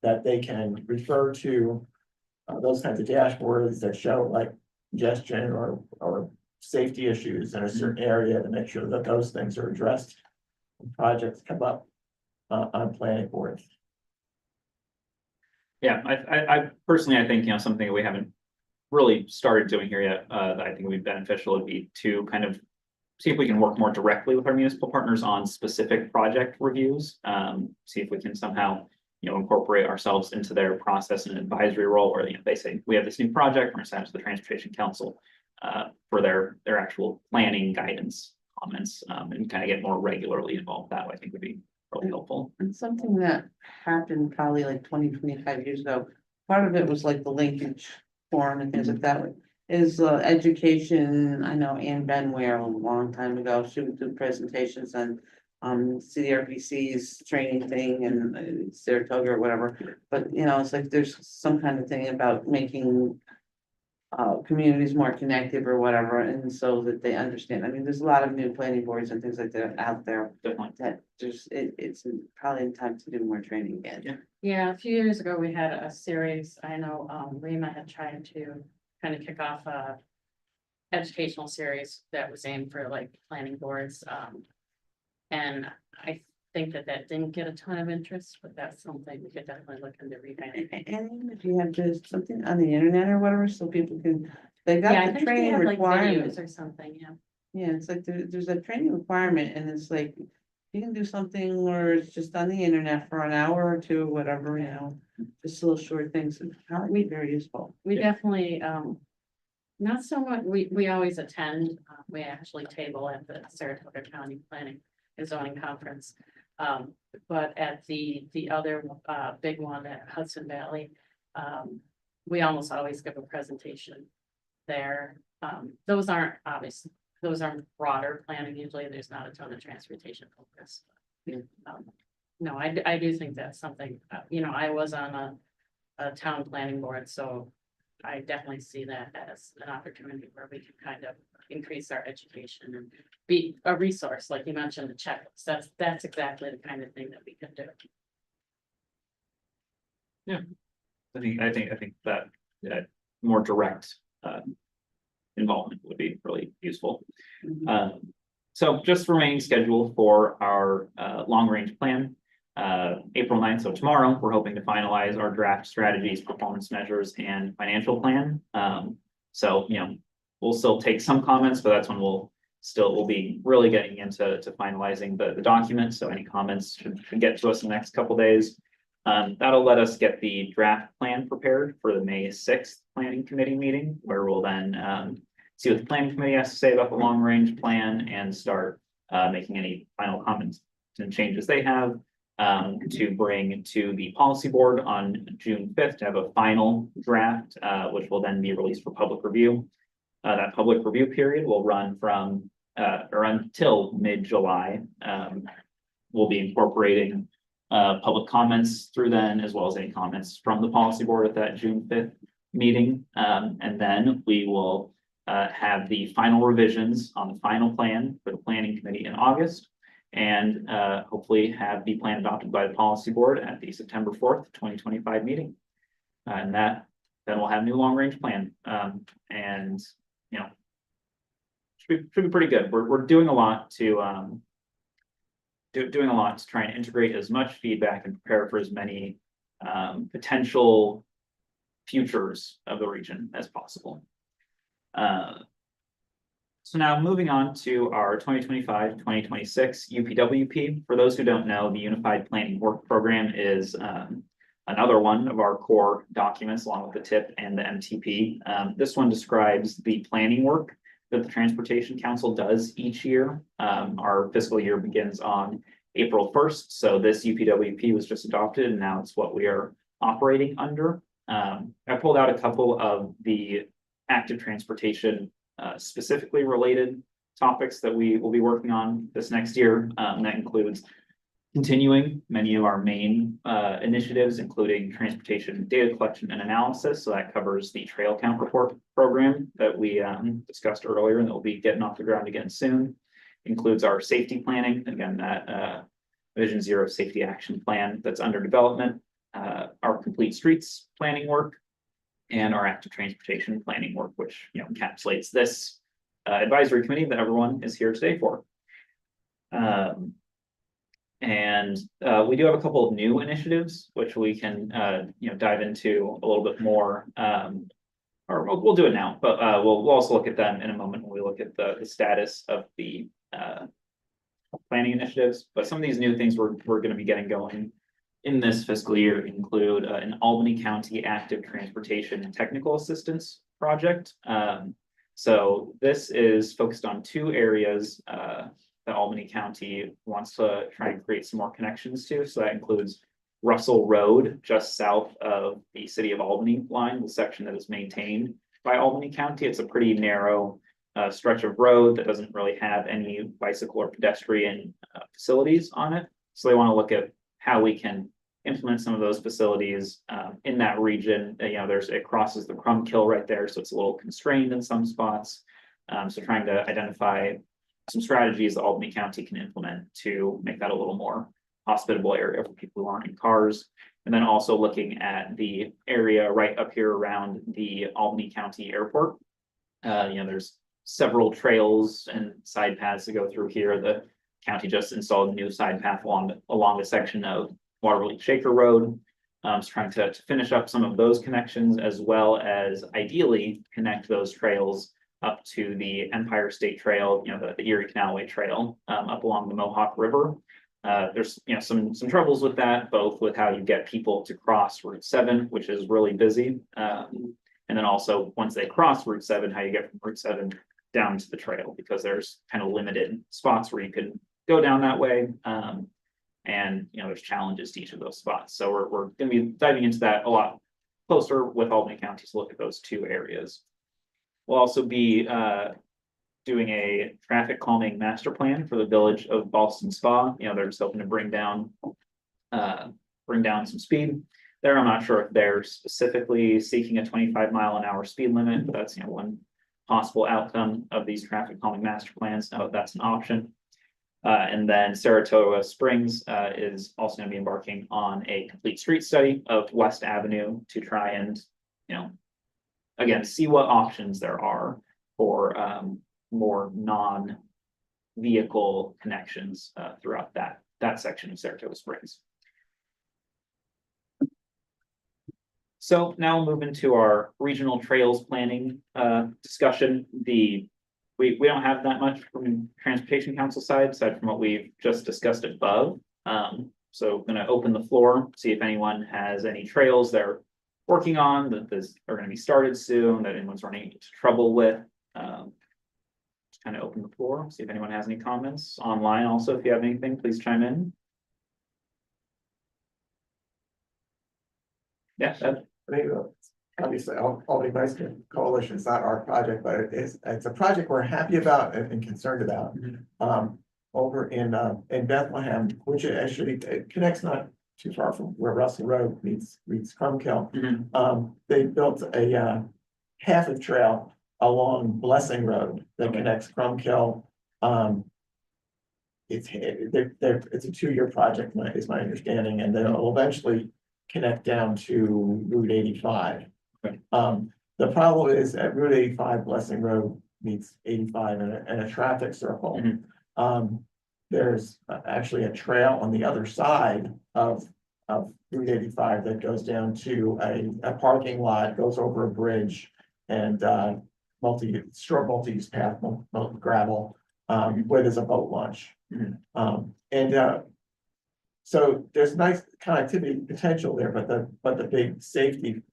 that they can refer to, those kinds of dashboards that show like congestion or safety issues in a certain area to make sure that those things are addressed when projects come up, on planning boards. Yeah, I personally, I think, something that we haven't really started doing here yet, that I think would be beneficial would be to kind of see if we can work more directly with our municipal partners on specific project reviews. See if we can somehow, incorporate ourselves into their process and advisory role where, they say, we have this new project, we're gonna send it to the Transportation Council for their actual planning guidance comments, and kind of get more regularly involved that way, I think would be really helpful. And something that happened probably like 25 years ago, part of it was like the linkage forum and things like that. Is education. I know Ann Benware a long time ago, she would do presentations on CDRPC's training thing and Saratoga or whatever. But it's like there's some kind of thing about making communities more connected or whatever, and so that they understand. I mean, there's a lot of new planning boards and things like that out there Definitely. that it's probably in time to do more training again. Yeah. Yeah, a few years ago, we had a series, I know, Rima had tried to kind of kick off a educational series that was aimed for like planning boards. And I think that didn't get a ton of interest, but that's something we could definitely look into revamping. And even if you have just something on the internet or whatever, so people can, they Yeah, I got the think we training have like requirements. videos or something, yeah. Yeah, it's like there's a training requirement and it's like, you can do something where it's just on the internet for an hour or two, whatever, just little short things, and probably very useful. We Yeah. definitely, not so much, we always attend, we actually table at the Saratoga County Planning and Zoning Conference. But at the other, big one at Hudson Valley, we almost always give a presentation there. Those aren't obviously those are broader planning. Usually there's not a ton of transportation focus. Yeah. No, I do think that's something, you know, I was on a town planning board, so I definitely see that as an opportunity where we can kind of increase our education and be a resource, like you mentioned, the checklist. That's exactly the kind of thing that we can do. I think that more direct involvement would be really useful. So just remaining scheduled for our long range plan. April 9th, so tomorrow, we're hoping to finalize our draft strategies, performance measures, and financial plan. So, you know, we'll still take some comments, but that's when we'll be really getting into finalizing the document. So any comments should get to us in the next couple days. That'll let us get the draft plan prepared for the May 6th planning committee meeting, where we'll then see what the planning committee has to say about the long range plan and start making any final comments and changes they have. To bring to the policy board on June 5th to have a final draft, which will then be released for public review. That public review period will run from or until mid-July. We'll be incorporating public comments through then, as well as any comments from the policy board at that June 5th meeting. And then we will have the final revisions on the final plan for the planning committee in August. And hopefully have the plan adopted by the policy board at the September 4th, 2025 meeting. And then we'll have a new long range plan. And you know, should be pretty good. We're doing a lot to doing a lot to try and integrate as much feedback and prepare for as many potential futures of the region as possible. So now moving on to our 2025-2026 UPWP. For those who don't know, the Unified Planning Work Program is another one of our core documents, along with the TIP and the MTP. This one describes the planning work that the Transportation Council does each year. Our fiscal year begins on April 1st, so this UPWP was just adopted, and now it's what we are operating under. I pulled out a couple of the active transportation specifically related topics that we will be working on this next year. That includes continuing many of our main initiatives, including transportation data collection and analysis. So that covers the trail count report program that we discussed earlier, and that will be getting off the ground again soon. Includes our safety planning, again, that Vision Zero safety action plan that's under development, our complete streets planning work, and our active transportation planning work, which, you know, encapsulates this advisory committee that everyone is here today for. And we do have a couple of new initiatives, which we can, you know, dive into a little bit more, or we'll do it now, but we'll also look at them in a moment when we look at the status of the planning initiatives. But some of these new things we're going to be getting going in this fiscal year include an Albany County Active Transportation and Technical Assistance project. So this is focused on two areas that Albany County wants to try and create some more connections to. So that includes Russell Road, just south of the City of Albany line, the section that is maintained by Albany County. It's a pretty narrow stretch of road that doesn't really have any bicycle or pedestrian facilities on it. So they want to look at how we can implement some of those facilities in that region. You know, it crosses the Crumbkill right there, so it's a little constrained in some spots. So trying to identify some strategies that Albany County can implement to make that a little more hospitable area for people who aren't in cars. And then also looking at the area right up here around the Albany County Airport. You know, there's several trails and side paths to go through here. The county just installed a new side path along the section of Waterloo Shaker Road. So trying to finish up some of those connections, as well as ideally connect those trails up to the Empire State Trail, you know, the Erie Canalway Trail, up along the Mohawk River. There's, you know, some troubles with that, both with how you get people to cross Route 7, which is really busy. And then also once they cross Route 7, how you get from Route 7 down to the trail, because there's kind of limited spots where you can go down that way. And, you know, there's challenges to each of those spots. So we're going to be diving into that a lot closer with Albany County to look at those two areas. We'll also be doing a traffic calming master plan for the village of Boston Spa. You know, they're just hoping to bring down some speed there. I'm not sure if they're specifically seeking a 25-mile-an-hour speed limit, but that's, you know, one possible outcome of these traffic calming master plans. Now that's an option. And then Saratoga Springs is also going to be embarking on a complete street study of West Avenue to try and, you know, again, see what options there are for more non-vehicle connections throughout that section of Saratoga Springs. So now we'll move into our regional trails planning discussion. We don't have that much from Transportation Council side, aside from what we've just discussed above. So I'm gonna open the floor, see if anyone has any trails they're working on that are gonna be started soon, that anyone's running into trouble with. Just kind of open the floor, see if anyone has any comments online. Also, if you have anything, please chime in. Yeah, Maybe, obviously, Albany Bicycle Coalition is not our project, but it's a project we're happy about and concerned about. Over in Bethlehem, which actually it connects not too far from where Russell Road meets Crumbkill. They built a half a trail along Blessing Road that connects Crumbkill. It's a 2-year project, is my understanding, and then it'll eventually connect down to Route 85. The problem is at Route 85, Blessing Road meets 85 and a traffic circle. There's actually a trail on the other side of Route 85 that goes down to a parking lot, goes over a bridge, and multi-use path, gravel, where there's a boat launch. So there's nice connectivity potential there, but the big safety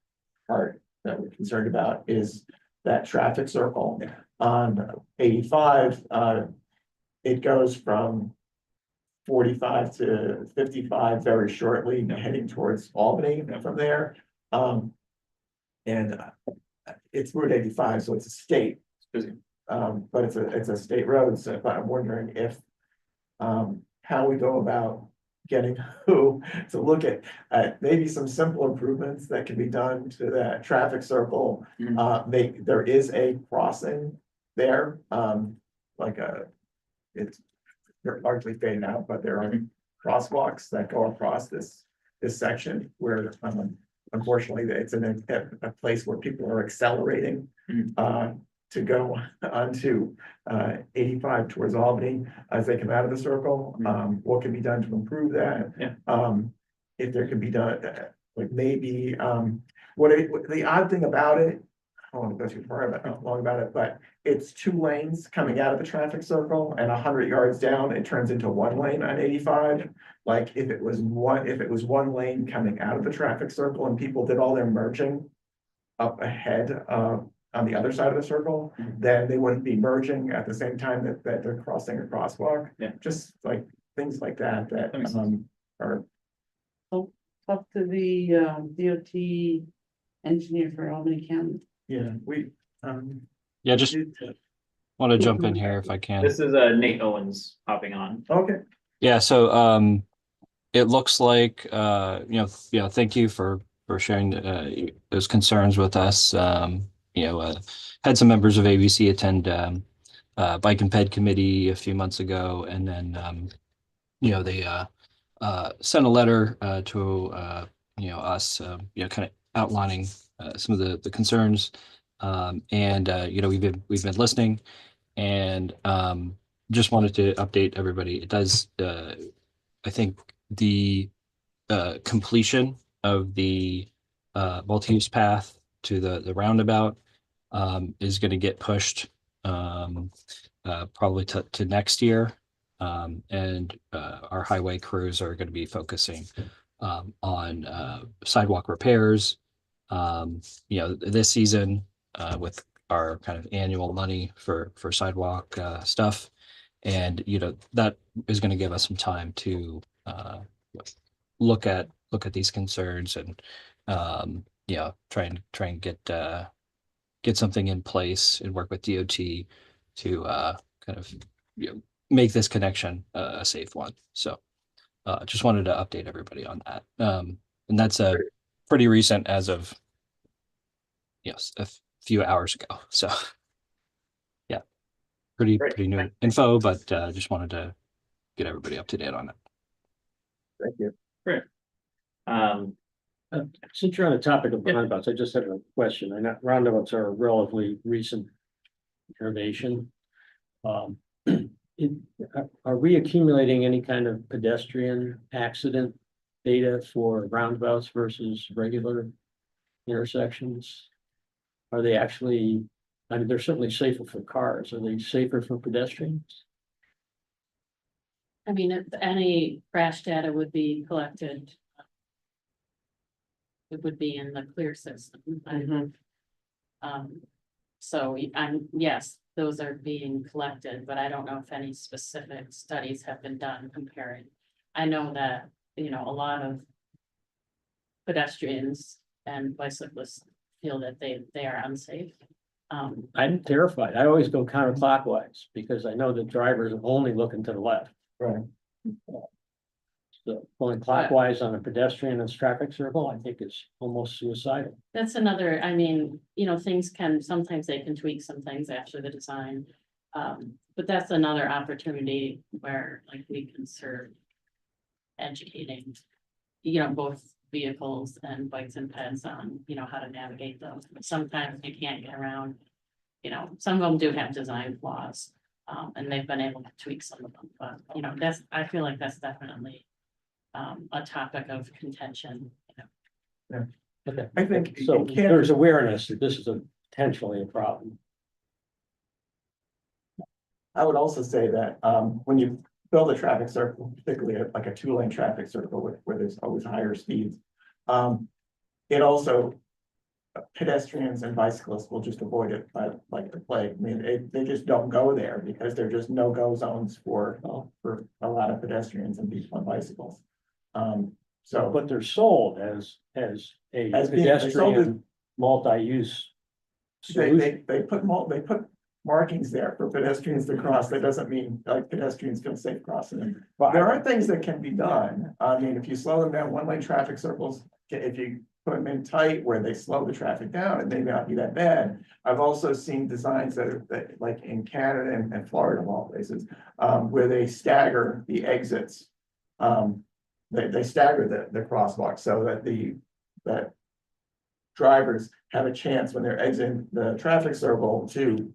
part that we're concerned about is that traffic circle on 85. It goes from 45 to 55 very shortly, heading towards Albany from there. And it's Route 85, so it's a state. But it's a state road, so but I'm wondering if how we go about getting who to look at maybe some simple improvements that can be done to that traffic circle. There is a crossing there, they're largely faded out, but there are crosswalks that go across this section where unfortunately it's in a place where people are accelerating to go onto 85 towards Albany as they come out of the circle. What can be done to improve that? If there can be done, like maybe the odd thing about it, I don't want to go too long about it, but it's 2 lanes coming out of the traffic circle, and 100 yards down, it turns into 1 lane on 85. Like if it was one lane coming out of the traffic circle and people did all their merging up ahead on the other side of the circle, then they wouldn't be merging at the same time that they're crossing a crosswalk. Just like things like that are. Talk to the DOT engineer for Albany County. Yeah, just want to jump in here if I can. This is Nate Owens hopping on. Okay. Yeah, so it looks like thank you for sharing those concerns with us. Had some members of ABC attend Bike and Ped committee a few months ago, and then they sent a letter to us, kind of outlining some of the concerns, and we've been listening, and just wanted to update everybody. It does, I think the completion of the multi-use path to the roundabout is going to get pushed probably to next year. And our highway crews are going to be focusing on sidewalk repairs. This season with our kind of annual money for sidewalk stuff, and that is going to give us some time to look at these concerns and try and get something in place and work with DOT to kind of, make this connection a safe one. So just wanted to update everybody on that. And that's pretty recent as of, yes, a few hours ago. So yeah, Great. pretty new info, but just wanted to get everybody up to date on it. Thank you. Since you're on the topic of roundabouts, I just have a question. I know roundabouts are a relatively recent innovation. Are we accumulating any kind of pedestrian accident data for roundabouts versus regular intersections? Are they actually, I mean, they're certainly safer for cars. Are they safer for pedestrians? I mean, if any crash data would be collected. It would be in the clear system. So yes, those are being collected, but I don't know if any specific studies have been done comparing. I know that, a lot of pedestrians and bicyclists feel that they are unsafe. I'm terrified. I always go counterclockwise because I know that drivers are only looking to the left. Right. So going clockwise on a pedestrian and traffic circle, I think is almost suicidal. That's another, sometimes they can tweak some things after the design. But that's another opportunity where like we can serve educating, both vehicles and bikes and peds on, how to navigate them. Sometimes you can't get around, some of them do have design flaws. And they've been able to tweak some of them, but I feel like that's definitely a topic of contention. Okay. I think So it can't- there's awareness that this is potentially a problem. I would also say that when you build a traffic circle, particularly like a 2-lane traffic circle where there's always higher speeds. It also, pedestrians and bicyclists will just avoid it like the plague. I mean, they just don't go there because they're just no-go zones for a lot of pedestrians and people on bicycles. So, But they're sold as a As being- they're sold as- pedestrian multi-use solution. they put markings there for pedestrians to cross. That doesn't mean like pedestrians feel safe crossing them. There are things that can be done. I mean, if you slow them down, 1-lane traffic circles, if you put them in tight where they slow the traffic down, it may not be that bad. I've also seen designs that like in Canada and Florida, of all places, where they stagger the exits. They stagger the crosswalk so that drivers have a chance when they're exiting the traffic circle to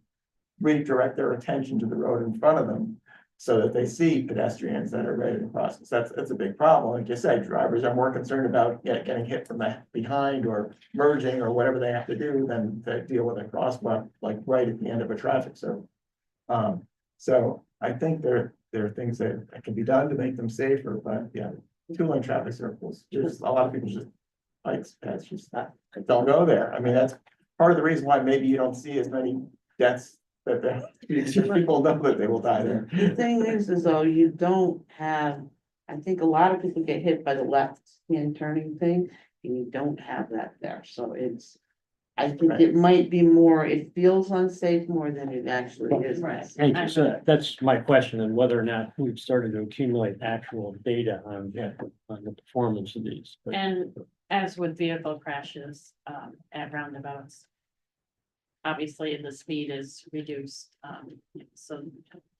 redirect their attention to the road in front of them so that they see pedestrians that are ready to cross. That's a big problem. Like you said, drivers are more concerned about getting hit from the behind or merging or whatever they have to do than to deal with a crosswalk like right at the end of a traffic circle. So I think there are things that can be done to make them safer, but yeah, 2-lane traffic circles, just a lot of people just bikes, pets, just don't go there. I mean, that's part of the reason why maybe you don't see as many deaths that people know that they will die there. The thing is though, you don't have, I think a lot of people get hit by the left hand turning thing, and you don't have that there, so I think it might be more, it feels unsafe more than it actually is. Right. Thank you. So that's my question, and whether or not we've started to accumulate actual data on the performance of these. But- And as with vehicle crashes, at roundabouts. Obviously, the speed is reduced, so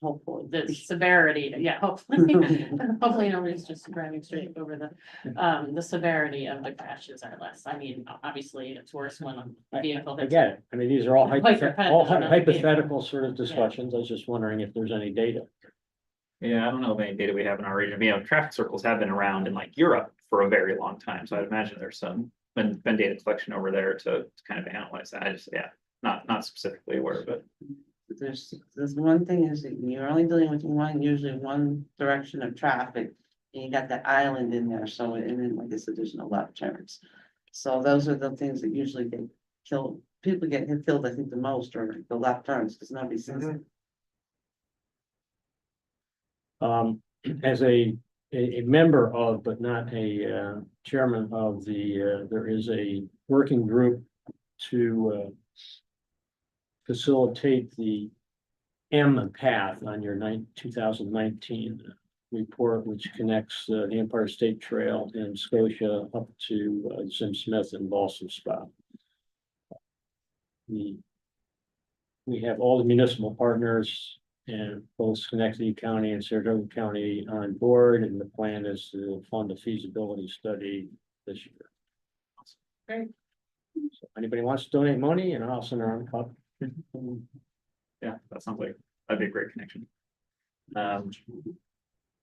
Hopefully. the severity, hopefully nobody's just driving straight over the severity of the crashes are less. I mean, obviously, it's worse when a vehicle. I get it. I mean, these are all Like your pet, not the hypothetical sort of discussions. I was just wondering if there's any data. Yeah, I don't know of any data we have in our region. Traffic circles have been around in like Europe for a very long time, so I'd imagine there's been data collection over there to kind of analyze that. I just, not specifically aware, but There's one thing is that you're only dealing with usually one direction of traffic. And you got that island in there, so, and then like I said, there's no left turns. So those are the things that usually get killed, people get killed, I think, the most, or the left turns, because nobody sees it. As a member of, but not a chairman of there is a working group to facilitate the M path on your 2019 report, which connects the Empire State Trail in Scotia up to Sim Smith and Balsam Spa. We have all the municipal partners and both Schenectady County and Saratoga County on board, and the plan is to fund a feasibility study this year. Great. So anybody wants to donate money, and I'll send around a copy. Yeah, that sounds like that'd be a great connection.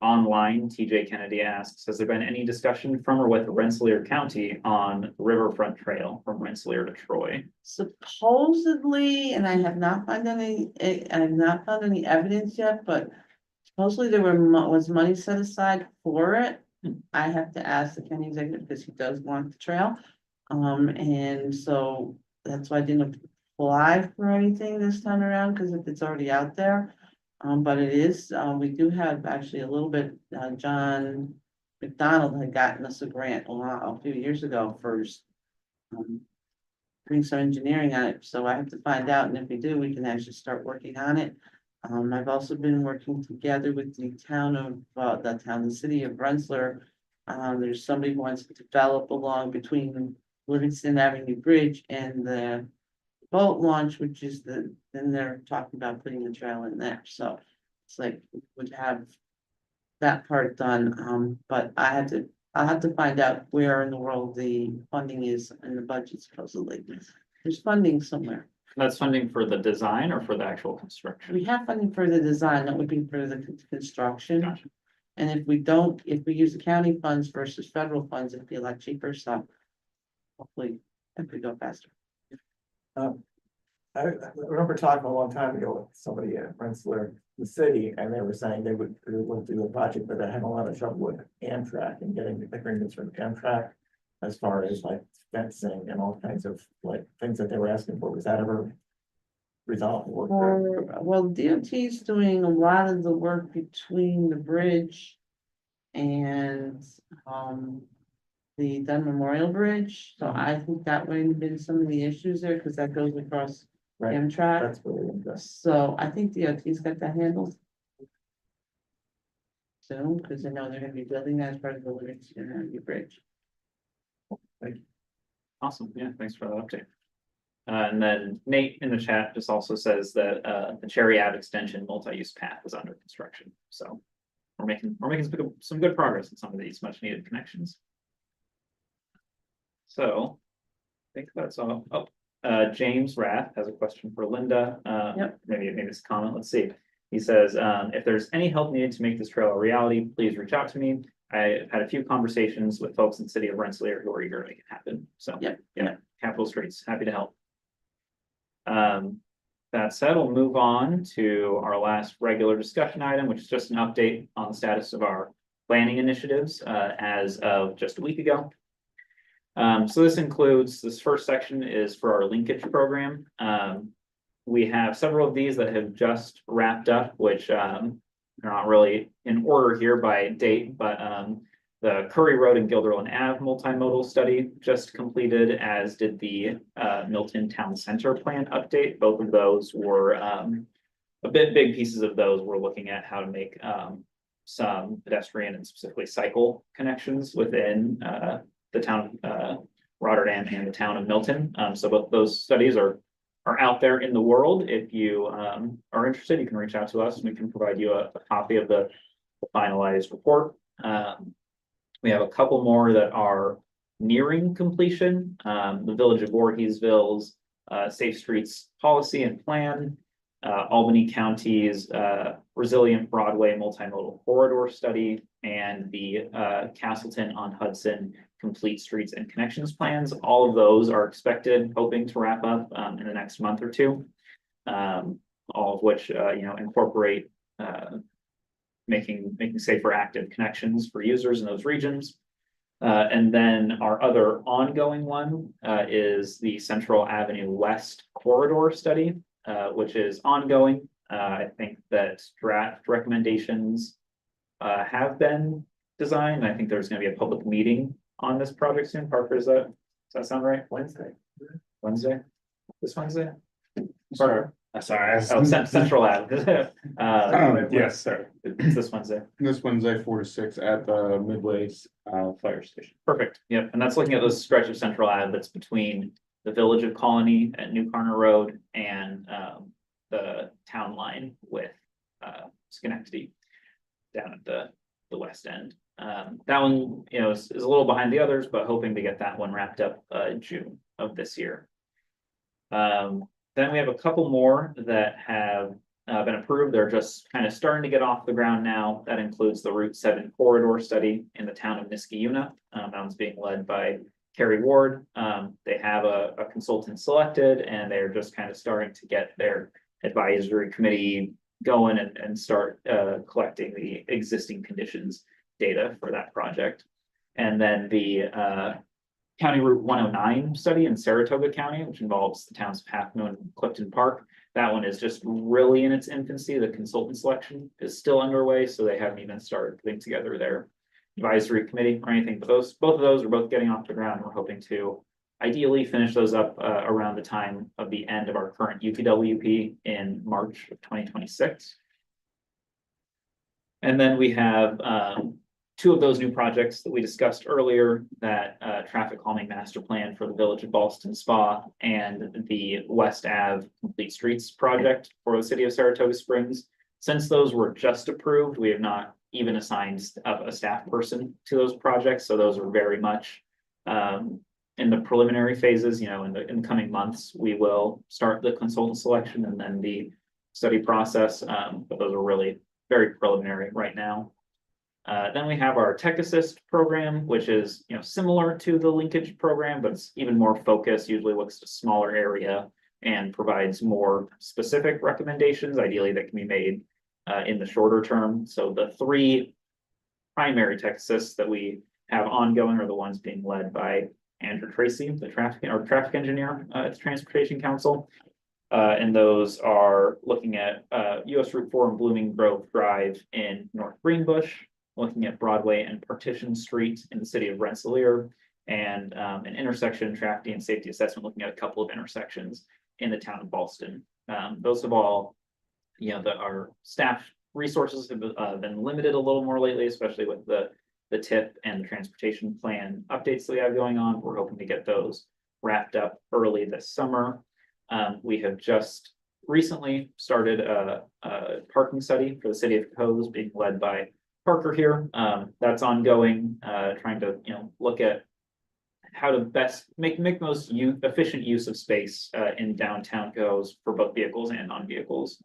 Online, TJ Kennedy asks, has there been any discussion from or with Rensselaer County on Riverfront Trail from Rensselaer to Troy? Supposedly, and I have not found any, I have not found any evidence yet, but supposedly there was money set aside for it. I have to ask the county executive because he does want the trail. And so that's why I didn't apply for anything this time around, because if it's already out there. But it is, we do have actually a little bit, John McDonald had gotten us a grant a few years ago for doing some engineering on it, so I have to find out, and if we do, we can actually start working on it. I've also been working together with the city of Rensselaer. There's somebody who wants to develop along between Livingston Avenue Bridge and the boat launch, which is then they're talking about putting the trail in there, so it's like we would have that part done, but I'll have to find out where in the world the funding is in the budget supposedly. There's funding somewhere. That's funding for the design or for the actual construction? We have funding for the design, that would be for the construction. Gotcha. And if we use the county funds versus federal funds, it'd be a lot cheaper, so hopefully it could go faster. I remember talking a long time ago with somebody at Rensselaer, the city, and they were saying they would do a project, but they had a lot of trouble with Amtrak and getting the agreements from Amtrak. As far as like fencing and all kinds of like things that they were asking for, was that ever resolved? Well, DOT's doing a lot of the work between the bridge and, the Dunn Memorial Bridge, so I think that would have been some of the issues there, because that goes across Right, Amtrak. that's really interesting. So I think DOT's got that handled. Soon, because I know they're gonna be building that as part of the Livingston Avenue Bridge. Awesome, yeah, thanks for that update. And then Nate in the chat just also says that the Cherry Ave extension multi-use path is under construction, so we're making some good progress in some of these much needed connections. So I think that's all. Oh, James Rath has a question for Linda. Yep. Maybe it's a comment. Let's see. He says, if there's any help needed to make this trail a reality, please reach out to me. I've had a few conversations with folks in the city of Rensselaer who are eager to make it happen. So Yep. Yeah, Capitol Streets, happy to help. That said, we'll move on to our last regular discussion item, which is just an update on the status of our planning initiatives as of just a week ago. So this first section is for our linkage program. We have several of these that have just wrapped up, which are not really in order here by date, but the Curry Road and Guilderland Ave multimodal study just completed, as did the Milton Town Center plan update. Both of those were a bit big pieces of those. We're looking at how to make some pedestrian and specifically cycle connections within the town of Rotterdam and the town of Milton. So both those studies are out there in the world. If you are interested, you can reach out to us and we can provide you a copy of the finalized report. We have a couple more that are nearing completion. The Village of Voorheesville's Safe Streets Policy and Plan, Albany County's Resilient Broadway Multimodal Corridor Study, and the Castleton on Hudson Complete Streets and Connections Plans. All of those are expected, hoping to wrap up in the next month or two. All of which incorporate making safer active connections for users in those regions. And then our other ongoing one is the Central Avenue West Corridor Study, which is ongoing. I think that draft recommendations have been designed. I think there's going to be a public meeting on this project soon. Parker, does that sound right? Wednesday. Wednesday? This Wednesday? Sorry, Sorry. Oh, Central Ave. Yes, sir. It's this Wednesday. This Wednesday, 4 to 6 at the Midway Fire Station. Perfect, yep, and that's looking at this stretch of Central Ave that's between the Village of Colony at New Carner Road and the town line with Schenectady down at the west end. That one, you know, is a little behind the others, but hoping to get that one wrapped up June of this year. Then we have a couple more that have been approved. They're just kind of starting to get off the ground now. That includes the Route 7 corridor study in the town of Niskayuna. That one's being led by Kerry Ward. They have a consultant selected, and they're just kind of starting to get their advisory committee going and start collecting the existing conditions data for that project. And then the County Route 109 study in Saratoga County, which involves the towns of Half Moon and Clifton Park. That one is just really in its infancy. The consultant selection is still underway, so they haven't even started putting together their advisory committee or anything. But both of those are both getting off the ground. We're hoping to ideally finish those up around the time of the end of our current UPWP in March of 2026. And then we have two of those new projects that we discussed earlier, that traffic calming master plan for the Village of Ballston Spa and the West Ave Complete Streets project for the city of Saratoga Springs. Since those were just approved, we have not even assigned a staff person to those projects. So those are very much in the preliminary phases. You know, in the coming months, we will start the consultant selection and then the study process. But those are really very preliminary right now. Then we have our Tech Assist program, which is, you know, similar to the linkage program, but it's even more focused, usually looks at a smaller area and provides more specific recommendations, ideally that can be made in the shorter term. So the three primary Tech Assists that we have ongoing are the ones being led by Andrew Tracy, the traffic engineer at the Transportation Council. And those are looking at US Route 4 and Blooming Grove Drive in North Greenbush, looking at Broadway and Partition Street in the city of Rensselaer, and an intersection traffic and safety assessment, looking at a couple of intersections in the town of Ballston. Those have all, you know, our staff resources have been limited a little more lately, especially with the TIP and the transportation plan updates that we have going on. We're hoping to get those wrapped up early this summer. We have just recently started a parking study for the city of Coes, being led by Parker here. That's ongoing, trying to, you know, look at how to best make most efficient use of space in downtown Coes for both vehicles and non-vehicles.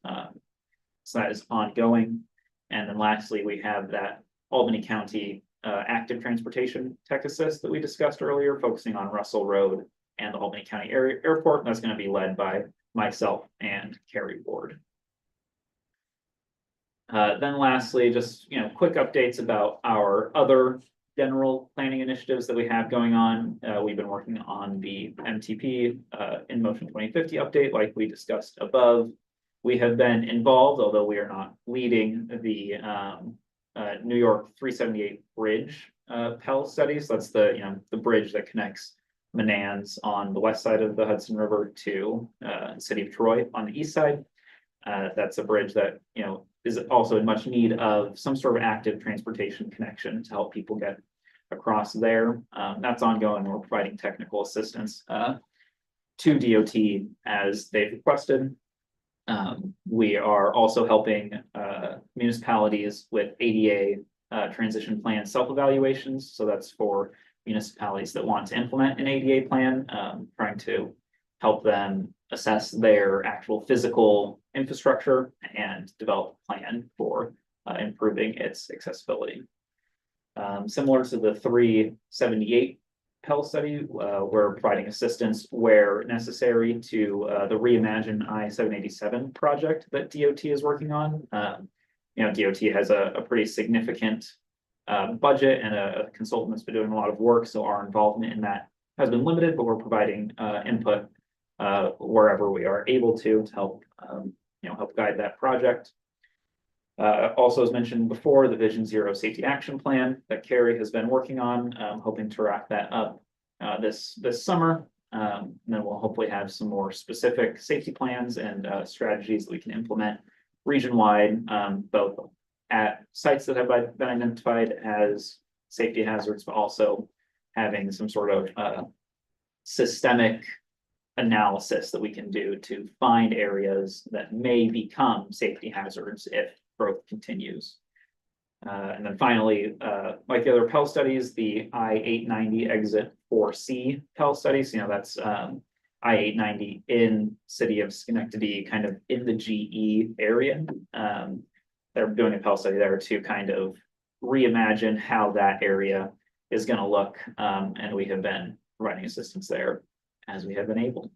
So that is ongoing. And then lastly, we have that Albany County active transportation Tech Assist that we discussed earlier, focusing on Russell Road and the Albany County Airport. That's going to be led by myself and Kerry Ward. Then lastly, just, you know, quick updates about our other general planning initiatives that we have going on. We've been working on the MTP in Motion 2050 update, like we discussed above. We have been involved, although we are not leading, the New York 378 bridge Pell studies. That's the, you know, the bridge that connects Menands on the west side of the Hudson River to the city of Troy on the east side. That's a bridge that, you know, is also in much need of some sort of active transportation connection to help people get across there. That's ongoing. We're providing technical assistance to DOT as they've requested. We are also helping municipalities with ADA transition plan self-evaluations. So that's for municipalities that want to implement an ADA plan, trying to help them assess their actual physical infrastructure and develop a plan for improving its accessibility. Similar to the 378 Pell study, we're providing assistance where necessary to the Reimagine I-787 project that DOT is working on. You know, DOT has a pretty significant budget and a consultant that's been doing a lot of work, so our involvement in that has been limited, but we're providing input wherever we are able to help, you know, help guide that project. Also, as mentioned before, the Vision Zero Safety Action Plan that Kerry has been working on, hoping to wrap that up this summer. And then we'll hopefully have some more specific safety plans and strategies that we can implement region-wide, both at sites that have been identified as safety hazards, but also having some sort of systemic analysis that we can do to find areas that may become safety hazards if growth continues. And then finally, like the other Pell studies, the I-890 exit 4C Pell studies, that's I-890 in city of Schenectady, kind of in the GE area. They're doing a Pell study there to kind of reimagine how that area is going to look. And we have been providing assistance there as we have been able.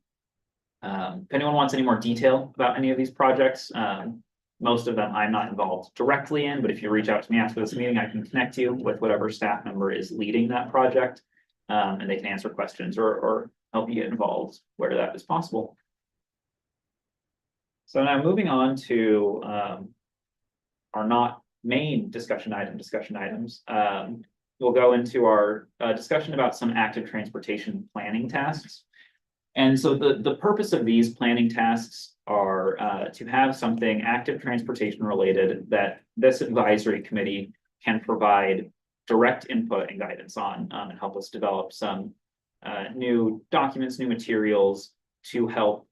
If anyone wants any more detail about any of these projects, most of them I'm not involved directly in, but if you reach out to me after this meeting, I can connect you with whatever staff member is leading that project. And they can answer questions or help you get involved where that is possible. So now moving on to our not main discussion items. We'll go into our discussion about some active transportation planning tasks. And so the purpose of these planning tasks are to have something active transportation related that this advisory committee can provide direct input and guidance on, and help us develop some new documents, new materials to help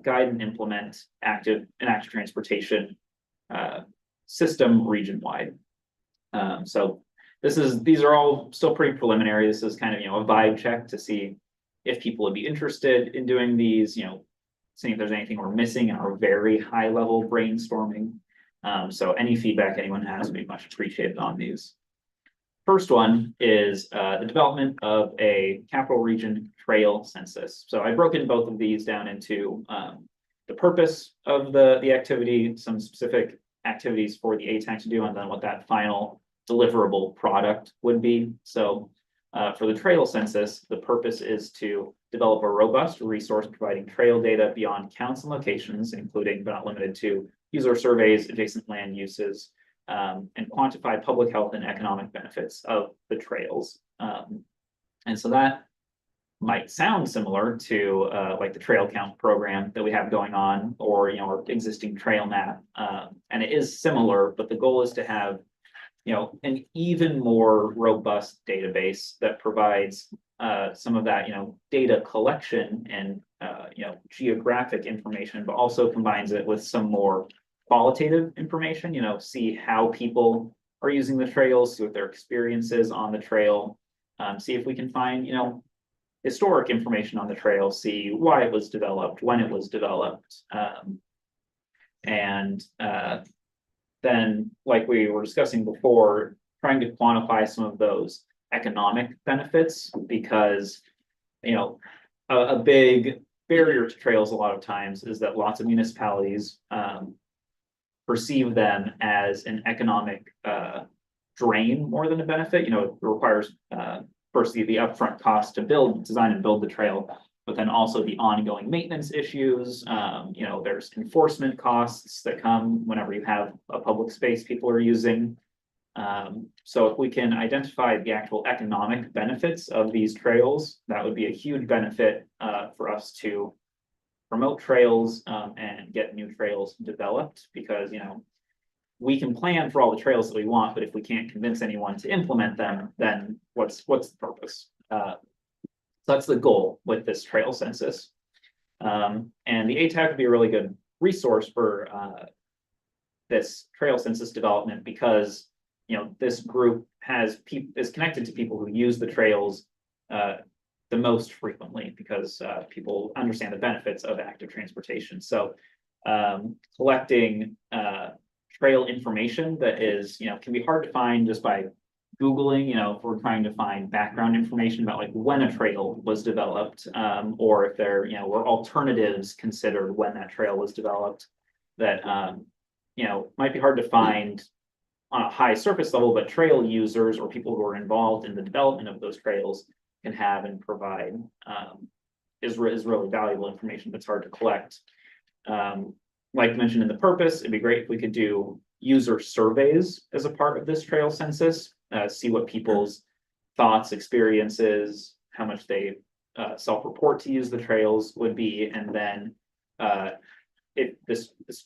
guide and implement active transportation system region-wide. So these are all still pretty preliminary. This is kind of, a vibe check to see if people would be interested in doing these, seeing if there's anything we're missing in our very high level brainstorming. So any feedback anyone has would be much appreciated on these. First one is the development of a capital region trail census. So I've broken both of these down into the purpose of the activity, some specific activities for the ATAC to do, and then what that final deliverable product would be. So for the trail census, the purpose is to develop a robust resource providing trail data beyond counts and locations, including but not limited to user surveys, adjacent land uses, and quantify public health and economic benefits of the trails. And so that might sound similar to like the trail count program that we have going on, or our existing trail map. And it is similar, but the goal is to have an even more robust database that provides some of that, data collection and, geographic information, but also combines it with some more qualitative information, see how people are using the trails, see what their experiences on the trail, see if we can find, historic information on the trail, see why it was developed, when it was developed. Then, like we were discussing before, trying to quantify some of those economic benefits, because a big barrier to trails a lot of times is that lots of municipalities perceive them as an economic drain more than a benefit. It requires firstly the upfront cost to design and build the trail, but then also the ongoing maintenance issues. There's enforcement costs that come whenever you have a public space people are using. So if we can identify the actual economic benefits of these trails, that would be a huge benefit for us to promote trails and get new trails developed, because we can plan for all the trails that we want, but if we can't convince anyone to implement them, then what's the purpose? So that's the goal with this trail census. And the ATAC would be a really good resource for this trail census development, because this group is connected to people who use the trails the most frequently, because people understand the benefits of active transportation. So collecting trail information that is, can be hard to find just by Googling, if we're trying to find background information about like when a trail was developed, or if there, were alternatives considered when that trail was developed, that, might be hard to find on a high surface level, but trail users or people who are involved in the development of those trails can have and provide, is really valuable information that's hard to collect. Like mentioned in the purpose, it'd be great if we could do user surveys as a part of this trail census, see what people's thoughts, experiences, how much they self-report to use the trails would be, and then if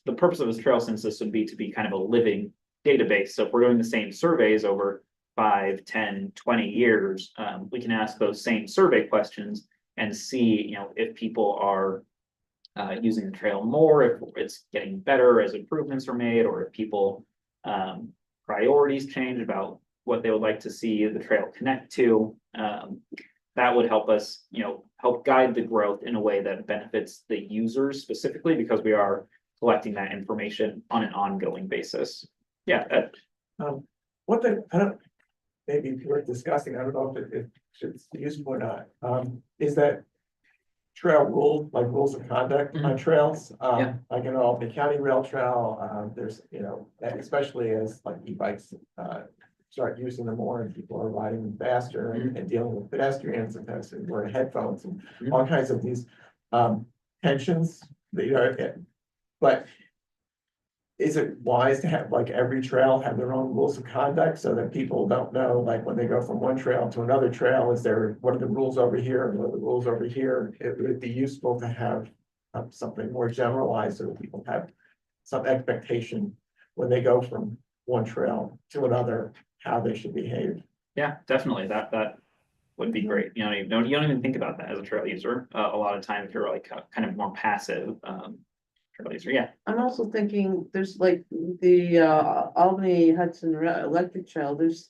the purpose of this trail census would be to be kind of a living database. So if we're doing the same surveys over 5, 10, 20 years, we can ask those same survey questions and see, you know, if people are using the trail more, if it's getting better as improvements are made, or if people priorities change about what they would like to see the trail connect to. That would help us, you know, help guide the growth in a way that benefits the users specifically, because we are collecting that information on an ongoing basis. Yeah, One thing, I don't, maybe worth discussing, I don't know if it should be useful or not, is that trail rules of conduct on trails, Yeah. like in Albany County Rail Trail, there's, you know, especially as like e-bikes, start using them more and people are riding them faster and dealing with pedestrians and things, and wearing headphones and all kinds of these, tensions that, you know, but is it wise to have like every trail have their own rules of conduct so that people don't know, like when they go from one trail to another trail, what are the rules over here and what are the rules over here? It would be useful to have something more generalized so that people have some expectation when they go from one trail to another, how they should behave. yeah, definitely. That would be great. You know, you don't even think about that as a trail user. A lot of times if you're like kind of more passive, trail user, yeah. I'm also thinking, there's like the Albany Hudson Electric Trail, there's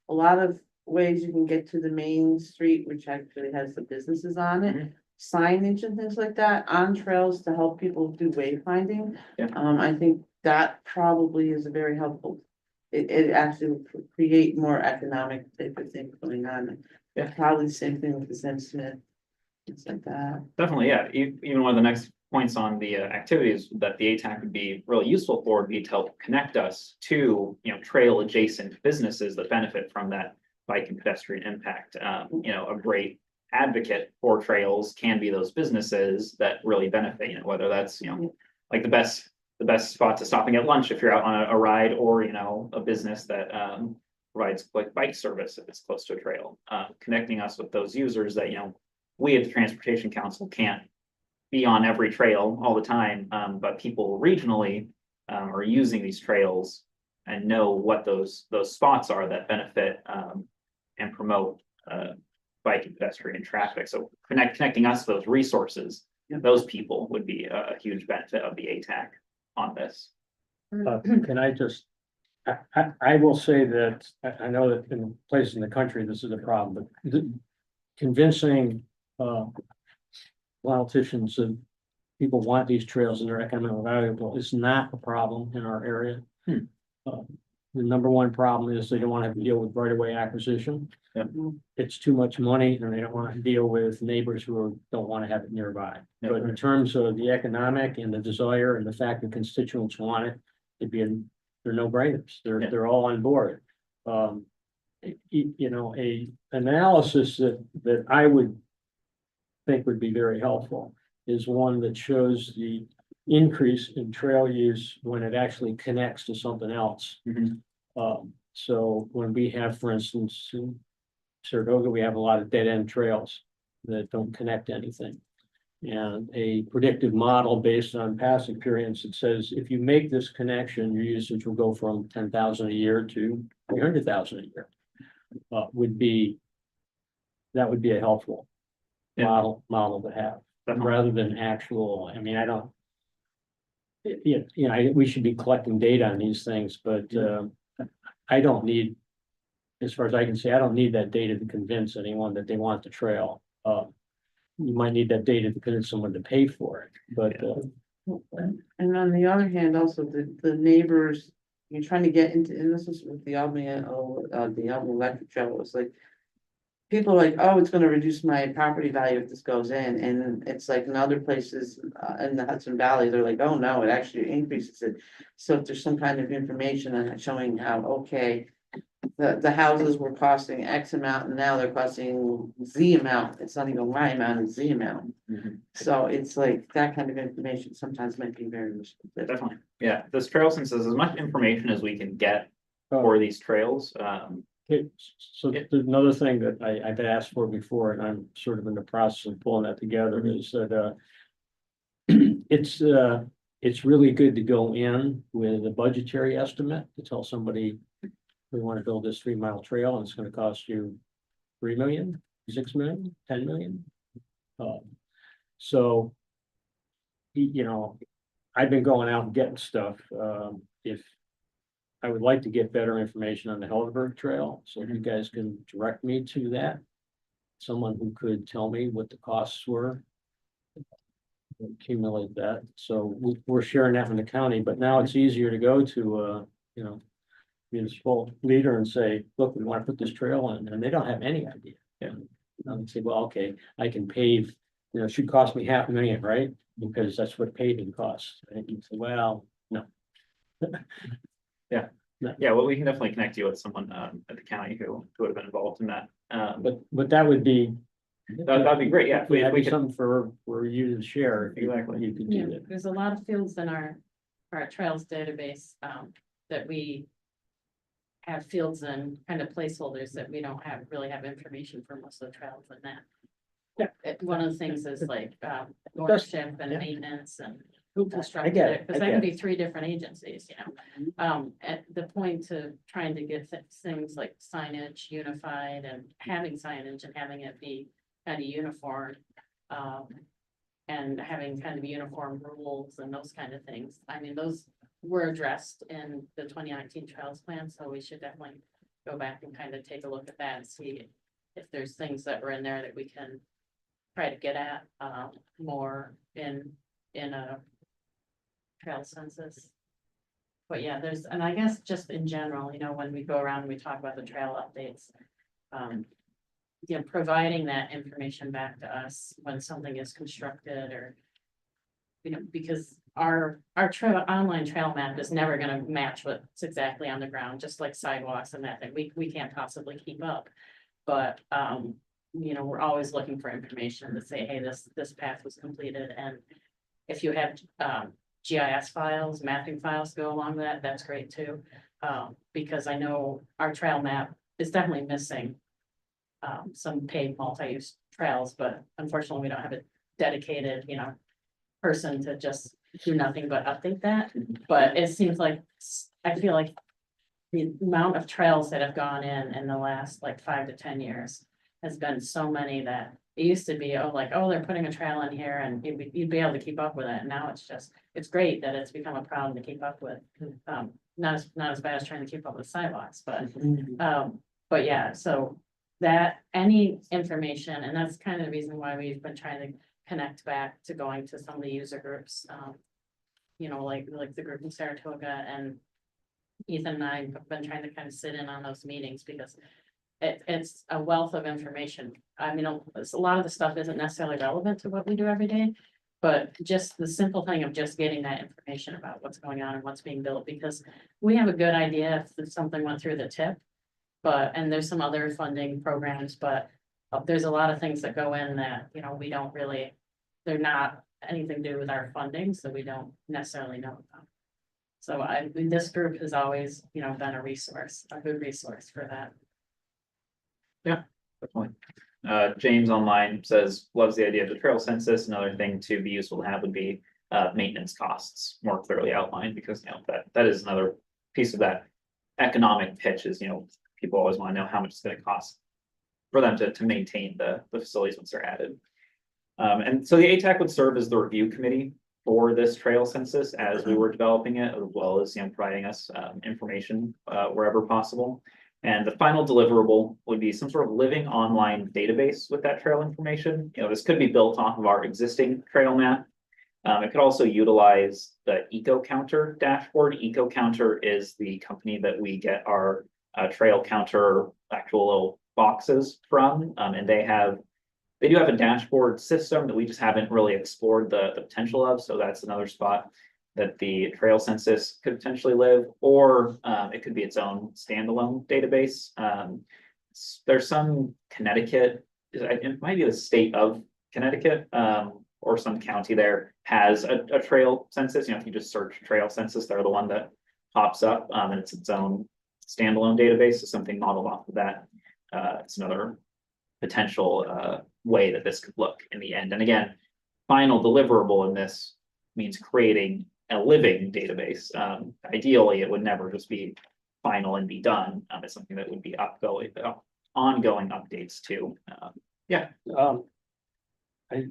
a lot of ways you can get to the main street, which actually has the businesses on it. Signage and things like that on trails to help people do wayfinding. Yeah. I think that probably is a very helpful. It actually will create more economic type of thing going on. Yeah. Probably the same thing with the Zen Smith, things like that. Definitely, yeah. Even one of the next points on the activities that the ATAC would be really useful for would be to help connect us to, you know, trail adjacent businesses that benefit from that bike and pedestrian impact. You know, a great advocate for trails can be those businesses that really benefit, you know, whether that's, you know, like the best spot to stop and get lunch if you're out on a ride, or, you know, a business that provides like bike service if it's close to a trail. Connecting us with those users that, you know, we at the Transportation Council can't be on every trail all the time, but people regionally are using these trails and know what those spots are that benefit and promote bike and pedestrian traffic. So connecting us to those resources, those people would be a huge benefit of the ATAC on this. Can I just, I will say that, I know that in places in the country, this is a problem, but convincing politicians that people want these trails and they're economically valuable is not a problem in our area. The number one problem is they don't want to have to deal with right-of-way acquisition. Yep. It's too much money and they don't want to deal with neighbors who don't want to have it nearby. Yep. But in terms of the economic and the desire and the fact that constituents want it, they're no-brainers. Yeah. They're all on board. You know, a analysis that I would think would be very helpful is one that shows the increase in trail use when it actually connects to something else. So when we have, for instance, in Saratoga, we have a lot of dead-end trails that don't connect to anything. And a predictive model based on past experience that says, if you make this connection, your usage will go from 10,000 a year to 300,000 a year. That would be a helpful model to have, rather than actual, I mean, I don't. You know, we should be collecting data on these things, but I don't need, as far as I can say, I don't need that data to convince anyone that they want the trail. You might need that data to convince someone to pay for it, but. And on the other hand, also the neighbors, you're trying to get into, and this is with the Albany Electric Trail, it's like. People are like, oh, it's gonna reduce my property value if this goes in, and it's like in other places in the Hudson Valley, they're like, oh, no, it actually increases it. So if there's some kind of information on it showing how, okay, the houses were costing X amount and now they're costing Z amount, it's not even Y amount, it's Z amount. So it's like that kind of information sometimes might be very useful. Definitely, yeah, this trail census, as much information as we can get for these trails, Okay, so there's another thing that I've asked for before, and I'm sort of in the process of pulling that together, is that, it's really good to go in with a budgetary estimate to tell somebody we want to build this 3 mile trail and it's gonna cost you 3 million, 6 million, 10 million. So, you know, I've been going out and getting stuff, if I would like to get better information on the Helderberg Trail, so if you guys can direct me to that. Someone who could tell me what the costs were. Accumulate that, so we're sharing that in the county, but now it's easier to go to, you know. Municipal leader and say, look, we want to put this trail in, and they don't have any idea. Yeah. And say, well, okay, I can pave, you know, it should cost me $500,000, right? Because that's what paving costs, and you say, well, no. Yeah, well, we can definitely connect you with someone at the county who would have been involved in that. But that would be. That'd be great, yeah. That'd be could- something for you to share. if you- Exactly. You could Yeah, do that. there's a lot of fields in our trails database, that we have fields and kind of placeholders that we don't really have information for most of the trails in that. One of the things is like, ownership and yeah. maintenance and I construction, get it, because I that can get be 3 different agencies, you know? At the point to trying to get things like signage unified and having signage and having it be kind of uniform. And having kind of uniform rules and those kind of things. I mean, those were addressed in the 2019 Trails Plan, so we should definitely go back and kind of take a look at that and see if there's things that were in there that we can try to get at, more in a trail census. But yeah, and I guess just in general, you know, when we go around and we talk about the trail updates, you know, providing that information back to us when something is constructed or, you know, because our online trail map is never gonna match what's exactly on the ground, just like sidewalks and that, we can't possibly keep up. But, you know, we're always looking for information to say, hey, this path was completed, and if you have, GIS files, mapping files go along with that, that's great too. Because I know our trail map is definitely missing some paved multi-use trails, but unfortunately, we don't have a dedicated, you know, person to just do nothing but update that. But it seems like, I feel like the amount of trails that have gone in the last like 5 to 10 years has been so many that it used to be, they're putting a trail in here and you'd be able to keep up with it. And now it's great that it's become a problem to keep up with. Not as bad as trying to keep up with sidewalks, but yeah, so that any information, and that's kind of the reason why we've been trying to connect back to going to some of the user groups. You know, like the group in Saratoga, and Ethan and I have been trying to kind of sit in on those meetings because it's a wealth of information. I mean, a lot of the stuff isn't necessarily relevant to what we do every day, but just the simple thing of just getting that information about what's going on and what's being built, because we have a good idea if something went through the tip. And there's some other funding programs, but there's a lot of things that go in that, you know, we don't really, they're not anything to do with our funding, so we don't necessarily know about. So this group has always, you know, been a good resource for that. Yeah, definitely. James online says, loves the idea of the trail census. Another thing to be useful to have would be maintenance costs more clearly outlined, because, you know, that is another piece of that economic pitch is, you know, people always want to know how much it's going to cost for them to maintain the facilities once they're added. And so the ATAC would serve as the review committee for this trail census as we were developing it, as well as, you know, providing us information wherever possible. And the final deliverable would be some sort of living online database with that trail information. You know, this could be built off of our existing trail map. It could also utilize the EcoCounter dashboard. EcoCounter is the company that we get our trail counter actual little boxes from, and they do have a dashboard system that we just haven't really explored the potential of. So that's another spot that the trail census could potentially live, or it could be its own standalone database. There's some Connecticut, it might be the state of Connecticut, or some county there has a trail census. You know, if you just search trail census, they're the one that pops up, and it's its own standalone database, so something modeled off of that. It's another potential way that this could look in the end. And again, final deliverable in this means creating a living database. Ideally, it would never just be final and be done. It's something that would be ongoing updates to. I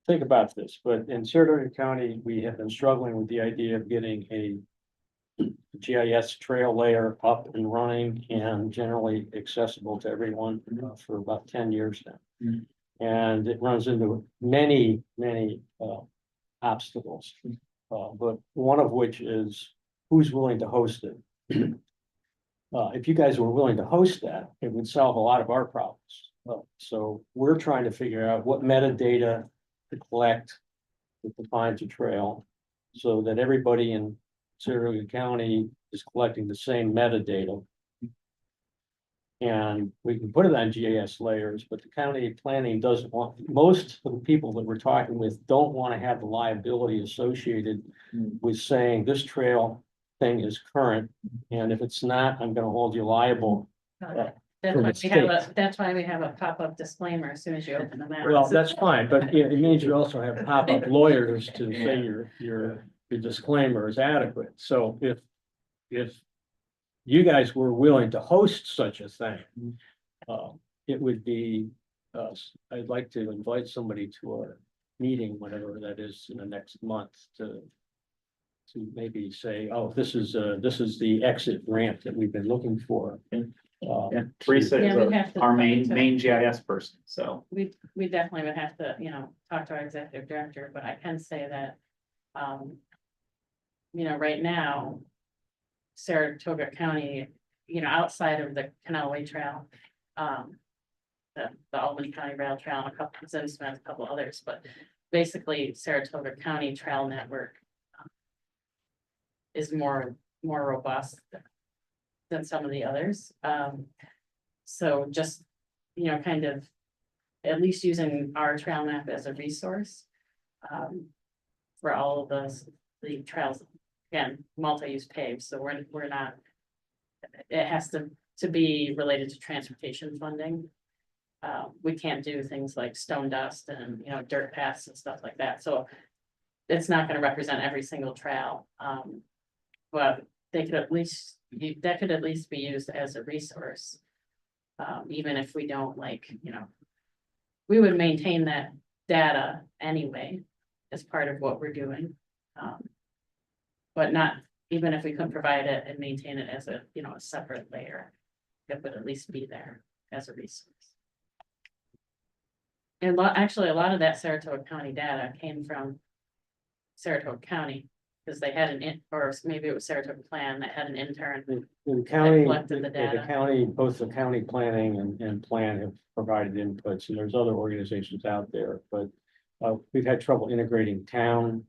think about this, but in Saratoga County, we have been struggling with the idea of getting a GIS trail layer up and running and generally accessible to everyone for about 10 years now. And it runs into many obstacles. But one of which is who's willing to host it. If you guys were willing to host that, it would solve a lot of our problems. So we're trying to figure out what metadata to collect that defines a trail so that everybody in Saratoga County is collecting the same metadata. And we can put it on GIS layers, but the county planning doesn't want, most of the people that we're talking with don't want to have the liability associated with saying this trail thing is current. And if it's not, I'm gonna hold you liable. That's why we have a pop-up disclaimer as soon as you open the map. Well, that's fine, but it means you also have pop-up lawyers to say your disclaimer is adequate. So if you guys were willing to host such a thing, it would be, I'd like to invite somebody to a meeting, whatever that is, in the next month to maybe say, oh, this is the exit ramp that we've been looking for. Teresa Yeah, we'd is have to our talk main to- GIS person, so. We definitely would have to, talk to our executive director, but I can say that, right now, Saratoga County, outside of the Canal Way Trail, the Albany County Rail Trail, and a couple of Zinsmith, a couple others, but basically Saratoga County Trail Network is more robust than some of the others. So just, kind of at least using our trail map as a resource for all of the trails, again, multi-use paved, so we're not, it has to be related to transportation funding. We can't do things like stone dust and, dirt paths and stuff like that, so it's not gonna represent every single trail. But they could at least, that could at least be used as a resource. Even if we don't we would maintain that data anyway as part of what we're doing. But not, even if we couldn't provide it and maintain it as a separate layer, it would at least be there as a resource. And actually, a lot of that Saratoga County data came from Saratoga County, because they had or maybe it was Saratoga Plan that had an intern. The county, collected the the data. county, both the county planning and plan have provided inputs, and there's other organizations out there, but we've had trouble integrating town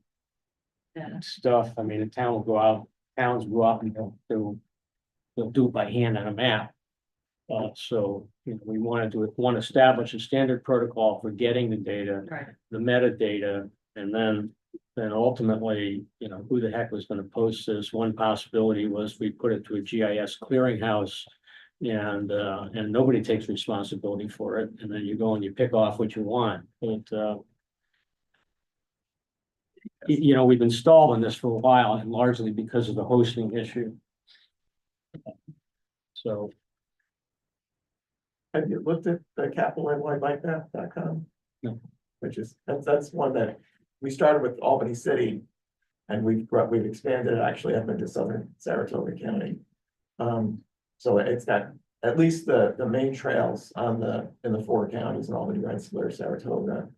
stuff. I mean, towns will go out and they'll do it by hand on a map. So we want to establish a standard protocol for getting the data, Right. the metadata, and then ultimately, who the heck was going to post this? One possibility was we put it to a GIS clearinghouse, and nobody takes responsibility for it, and then you go and you pick off what you want. But we've been stalling this for a while, and largely because of the hosting issue. So. Have you looked at the capital.nybikemap.com? No. Which is, that's one that we started with Albany City. And we've expanded it actually up into southern Saratoga County. So it's got at least the main trails in the 4 counties in Albany, Rensselaer, Saratoga,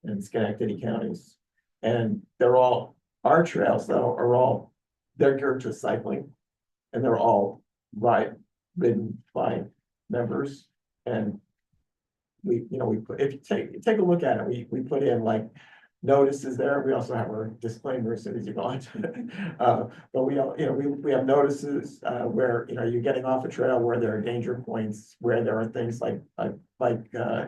and Schenectady counties. And they're all, our trails though, they're geared to cycling. And they're all ridden by members. And we put, if you take a look at it, we put in notices there. We also have our disclaimer as soon as you go on. But we have notices where you're getting off a trail, where there are danger points, where there are things like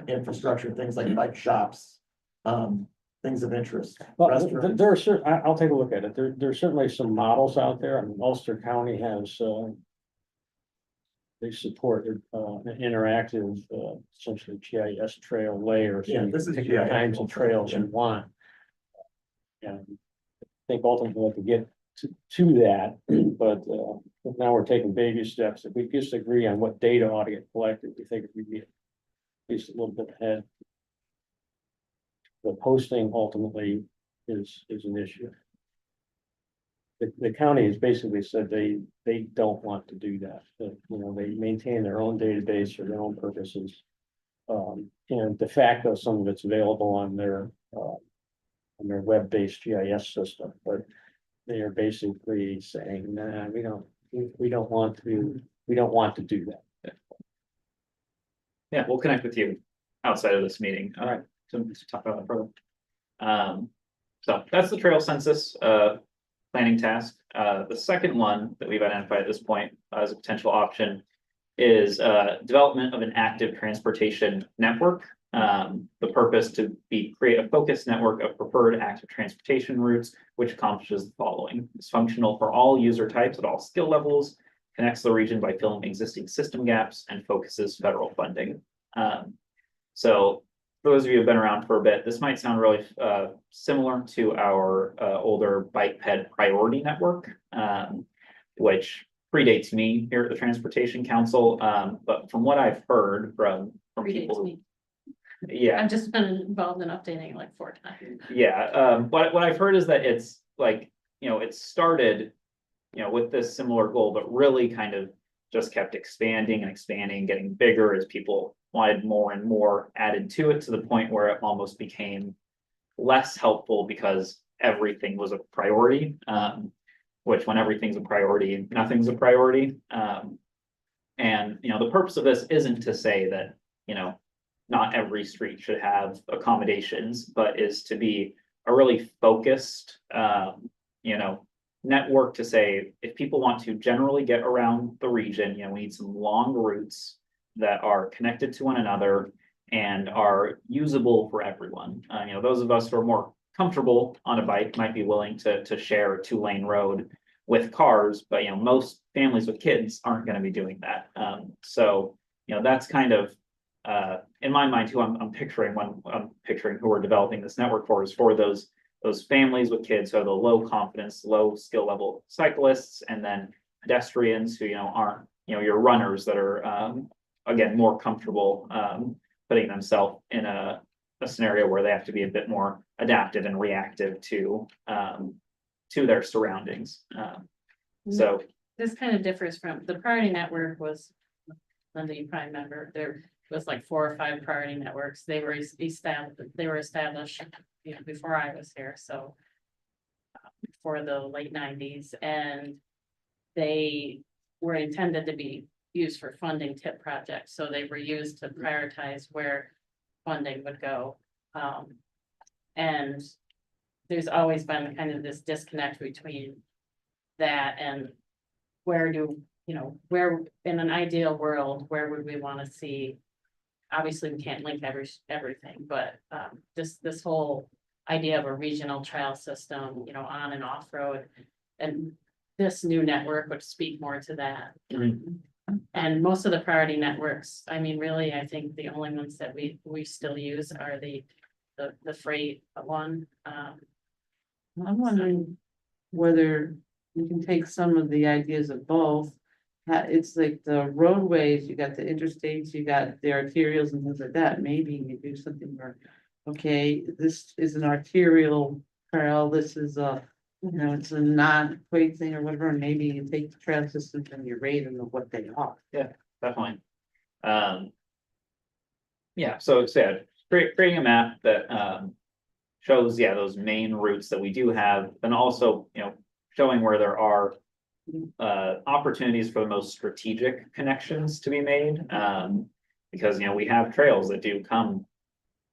infrastructure, things like bike shops, things of interest. Well, restaurants. there are certain, I'll take a look at it. There's certainly some models out there. I mean, Ulster County has they support an interactive, essentially GIS trail layer. So Yeah, you this can is pick the GIS kinds of also, trails yeah. you want. And I think ultimately to get to that, but now we're taking baby steps. If we just agree on what data ought to get collected, we think we'd be at least a little bit ahead. The posting ultimately is an issue. The county has basically said they don't want to do that, that, they maintain their own database for their own purposes. And de facto, some of it's available on their web-based GIS system, but they are basically saying, nah, we don't want to do that. Yeah, we'll connect with you outside of this meeting. All right. To talk about it further. So that's the trail census, planning task. The second one that we've identified at this point as a potential option is, development of an active transportation network. The purpose to create a focused network of preferred active transportation routes, which accomplishes the following: is functional for all user types at all skill levels, connects the region by filling existing system gaps, and focuses federal funding. So for those of you who've been around for a bit, this might sound really similar to our older bike ped priority network, which predates me here at the Transportation Council. But from what I've heard from people, Predates me. yeah, I've just been involved in updating it like 4 times. yeah. What I've heard is that it's like, it started, with this similar goal, but really kind of just kept expanding and expanding, getting bigger as people wanted more and more added to it, to the point where it almost became less helpful because everything was a priority. Which, when everything's a priority, nothing's a priority. And the purpose of this isn't to say that, not every street should have accommodations, but is to be a really focused, network to say, if people want to generally get around the region, we need some long routes that are connected to one another and are usable for everyone. Those of us who are more comfortable on a bike might be willing to share a 2-lane road with cars, but most families with kids aren't going to be doing that. So that's kind of in my mind who I'm picturing when I'm picturing who we're developing this network for, is for those families with kids who are the low confidence, low skill level cyclists, and then pedestrians who aren't your runners that are again more comfortable putting themselves in a scenario where they have to be a bit more adaptive and reactive to their surroundings. So This kind of differs from the priority network. Was, Linda, you probably remember, there was like 4 or 5 priority networks. They were established before I was here, so before the late 90s, and they were intended to be used for funding TIP projects. So they were used to prioritize where funding would go. And there's always been kind of this disconnect between that and where in an ideal world, where would we want to see? Obviously, we can't link everything, but this whole idea of a regional trail system, on and off road, and this new network would speak more to that. And most of the priority networks, really, I think the only ones that we still use are the freight one. I'm wondering whether we can take some of the ideas of both. It's like the roadways, you got the interstates, you got the arterials and things like that. Maybe you do something where, okay, this is an arterial trail, this is it's a non-quake thing or whatever. And maybe you take the trail systems and you rate them of what they are. definitely. So creating a map that shows those main routes that we do have, and also showing where there are opportunities for the most strategic connections to be made, because we have trails that do come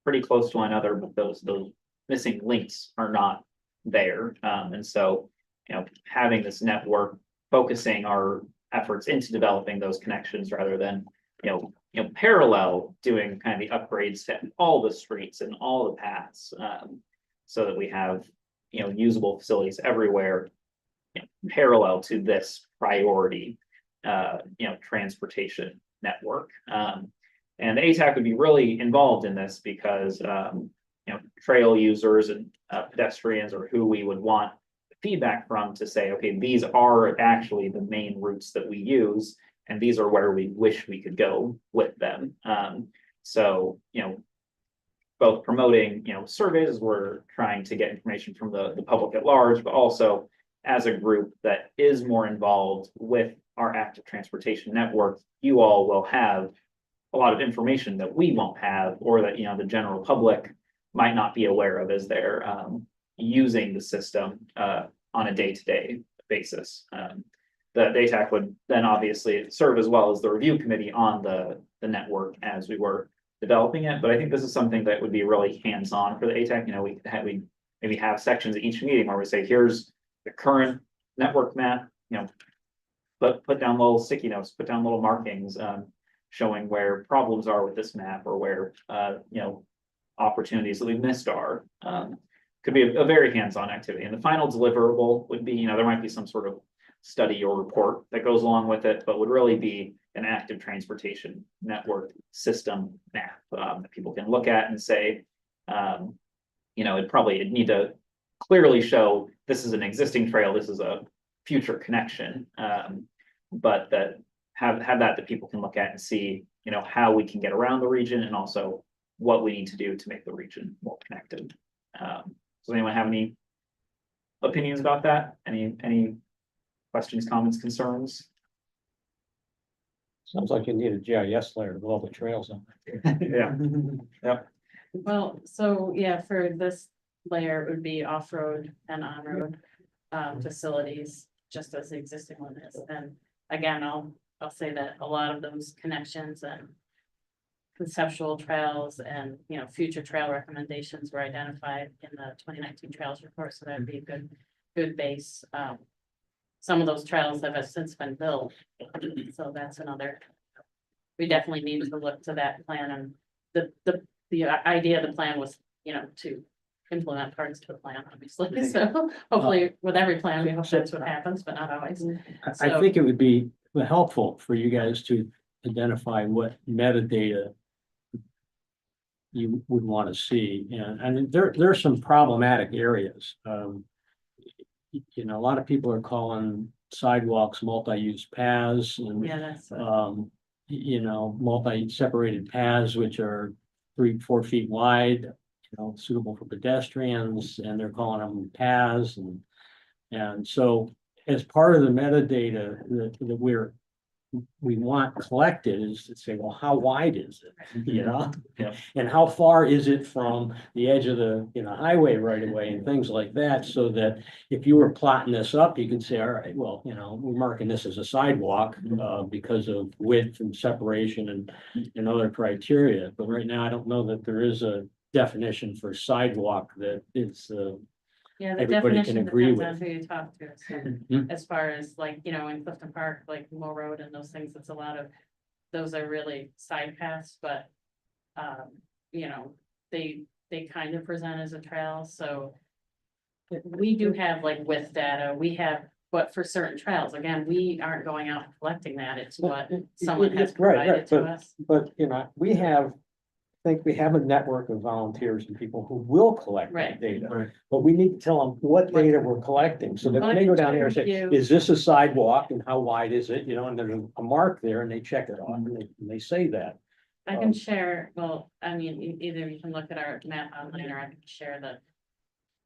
pretty close to one another, but those missing links are not there. And so having this network, focusing our efforts into developing those connections rather than parallel doing kind of the upgrades to all the streets and all the paths, so that we have usable facilities everywhere parallel to this priority. transportation network. And the ATAC would be really involved in this because, trail users and pedestrians are who we would want feedback from to say, okay, these are actually the main routes that we use, and these are where we wish we could go with them. So, both promoting, surveys, we're trying to get information from the public at large, but also as a group that is more involved with our active transportation network, you all will have a lot of information that we won't have, or that, the general public might not be aware of as they're using the system on a day-to-day basis. The ATAC would then obviously serve as well as the review committee on the network as we were developing it, but I think this is something that would be really hands-on for the ATAC. We maybe have sections at each meeting where we say, here's the current network map, put down little sticky notes, put down little markings, showing where problems are with this map, or where, opportunities that we missed are. Could be a very hands-on activity. And the final deliverable would be, there might be some sort of study or report that goes along with it, but would really be an active transportation network system map that people can look at and say, it'd need to clearly show this is an existing trail, this is a future connection, but that have that people can look at and see, how we can get around the region, and also what we need to do to make the region more connected. Does anyone have any opinions about that? Any questions, comments, concerns? Sounds like you need a GIS layer with all the trails on. Yeah. Well, so yeah, for this layer, it would be off-road and on-road facilities, just as the existing one is. And again, I'll say that a lot of those connections and conceptual trails and, future trail recommendations were identified in the 2019 trails report, so that'd be a good base. Some of those trails have since been built, so that's another. We definitely need to look to that plan, and the idea of the plan was, to implement parts to the plan, obviously. So hopefully with every plan, we hope that's what happens, but not always. I think it would be helpful for you guys to identify what metadata you would want to see, and there are some problematic areas. A lot of people are calling sidewalks multi-use paths, and Yeah, that's. multi-separated paths, which are 3-4 feet wide, suitable for pedestrians, and they're calling them paths, and so as part of the metadata that we want collected is to say, well, how wide is it? Yeah. And how far is it from the edge of the, highway right away, and things like that, so that if you were plotting this up, you could say, all right, well, we're marking this as a sidewalk because of width and separation and other criteria. But right now, I don't know that there is a definition for sidewalk that is Yeah, the everybody can definition agree depends on with. who you talk to. So Mhm. as far as like, in Clifton Park, like Moore Road and those things, it's a lot of, those are really side paths, but they kind of present as a trail, so we do have like width data, but for certain trails, again, we aren't going out and collecting that, it's what someone has Right, provided to but- us. But, I think we have a network of volunteers and people who will collect that Right. data. Right. But we need to tell them what data we're collecting, so that Well, when I they go can down there and share say, with you- is this a sidewalk and how wide is it? And there's a mark there, and they check it off, and they say that. I can share, either you can look at our map online, or I can share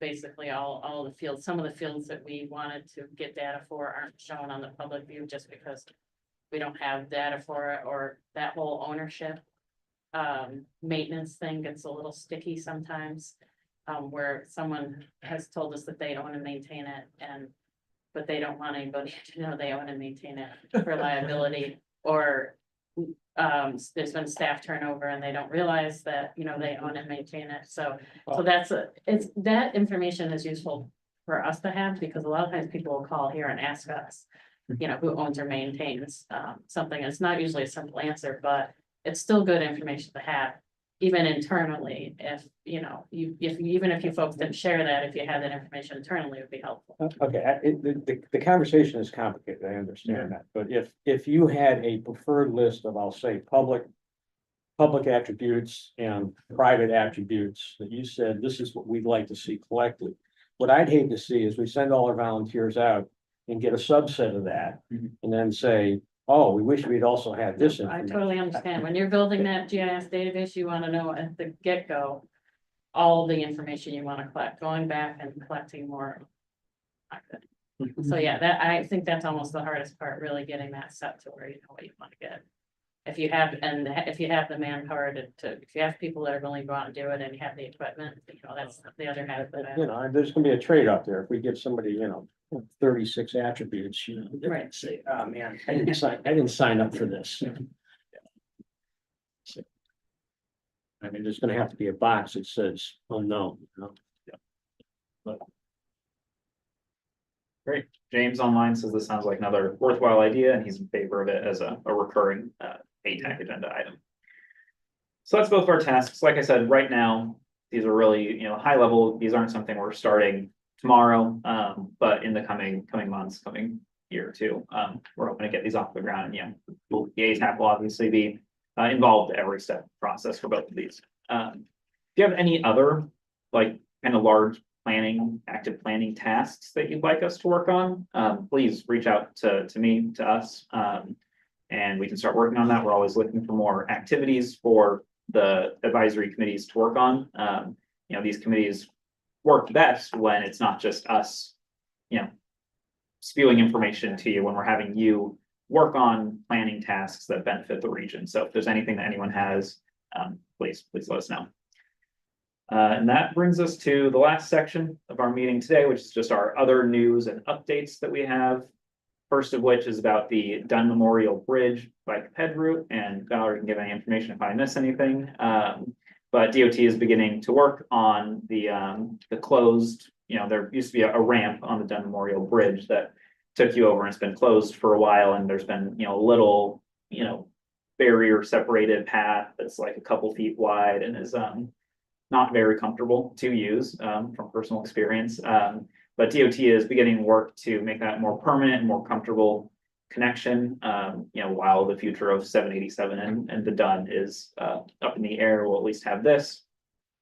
basically all the fields. Some of the fields that we wanted to get data for aren't shown on the public view just because we don't have data for it, or that whole ownership maintenance thing gets a little sticky sometimes, where someone has told us that they own and maintain it, but they don't want anybody to know they own and maintain it for liability, or there's been staff turnover and they don't realize that, they own and maintain it. So that information is useful for us to have, because a lot of times people will call here and ask us, who owns or maintains something. It's not usually a simple answer, but it's still good information to have. even internally, if, you know, even if you folks didn't share that, if you had that information internally, it would be helpful. Okay, the conversation is complicated, I understand that, but if you had a preferred list of, I'll say, public attributes and private attributes that you said, this is what we'd like to see collected. What I'd hate to see is we send all our volunteers out and get a subset of that, Mhm. and then say, oh, we wish we'd also had this I information. totally understand. When you're building that GIS database, you wanna know at the get-go all the information you wanna collect, going back and collecting more. So yeah, that, I think that's almost the hardest part, really getting that set to where you know what you wanna get. If you have the manpower if you have people that are willing to go out and do it and you have the equipment, you know, that's the other half of You it. know, and there's gonna be a trade-off there. If we give somebody, 36 attributes, they're gonna say, oh, man, I didn't sign up for this. I mean, there's gonna have to be a box that says unknown. Great. James online says this sounds like another worthwhile idea and he's in favor of it as a recurring ATAC agenda item. So that's both of our tasks. Like I said, right now, these are really, high level. These aren't something we're starting tomorrow, but in the coming months, coming year or two, we're hoping to get these off the ground. And the ATAC will obviously be involved every step of the process for both of these. If you have any other kind of large active planning tasks that you'd like us to work on, please reach out to me, to us, and we can start working on that. We're always looking for more activities for the advisory committees to work on. These committees work best when it's not just us, spewing information to you, when we're having you work on planning tasks that benefit the region. So if there's anything that anyone has, please let us know. And that brings us to the last section of our meeting today, which is just our other news and updates that we have. First of which is about the Dunn Memorial Bridge bike ped route, and Valerie can give any information if I miss anything. But DOT is beginning to work on the closed, there used to be a ramp on the Dunn Memorial Bridge that took you over, and it's been closed for a while, and there's been, a little, barrier separated path that's like a couple feet wide and is not very comfortable to use from personal experience. But DOT is beginning work to make that more permanent and more comfortable connection. While the future of 787 and the Dunn is up in the air, we'll at least have this.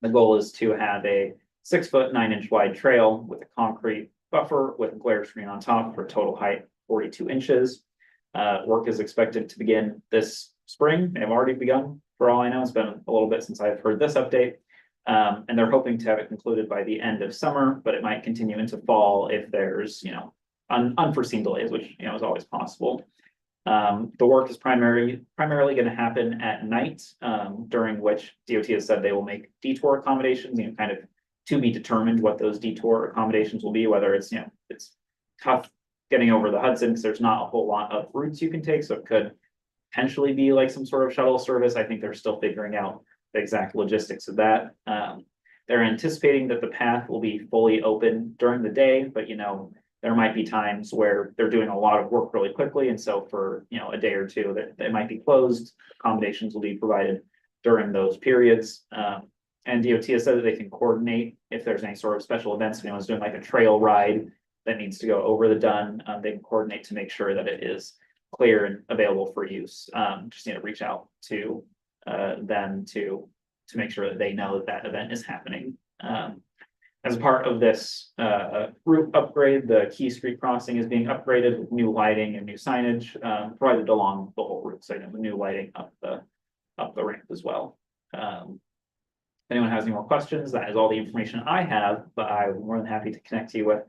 The goal is to have a 6 foot 9 inch wide trail with a concrete buffer with a glare screen on top for a total height 42 inches. Work is expected to begin this spring. They have already begun, for all I know. It's been a little bit since I've heard this update. And they're hoping to have it concluded by the end of summer, but it might continue into fall if there's, unforeseen delays, which, is always possible. The work is primarily going to happen at night, during which DOT has said they will make detour accommodations, kind of to be determined what those detour accommodations will be, whether it's, it's tough getting over the Hudson because there's not a whole lot of routes you can take. So it could potentially be like some sort of shuttle service. I think they're still figuring out the exact logistics of that. They're anticipating that the path will be fully open during the day, but there might be times where they're doing a lot of work really quickly. And so for, a day or two that they might be closed, accommodations will be provided during those periods. And DOT has said that they can coordinate if there's any sort of special events, if anyone's doing like a trail ride that needs to go over the Dunn, they can coordinate to make sure that it is clear and available for use. Just need to reach out to them to make sure that they know that event is happening. As a part of this route upgrade, the Key Street crossing is being upgraded with new lighting and new signage provided along the whole route. So the new lighting up the ramp as well. If anyone has any more questions, that is all the information I have, but I'm more than happy to connect you with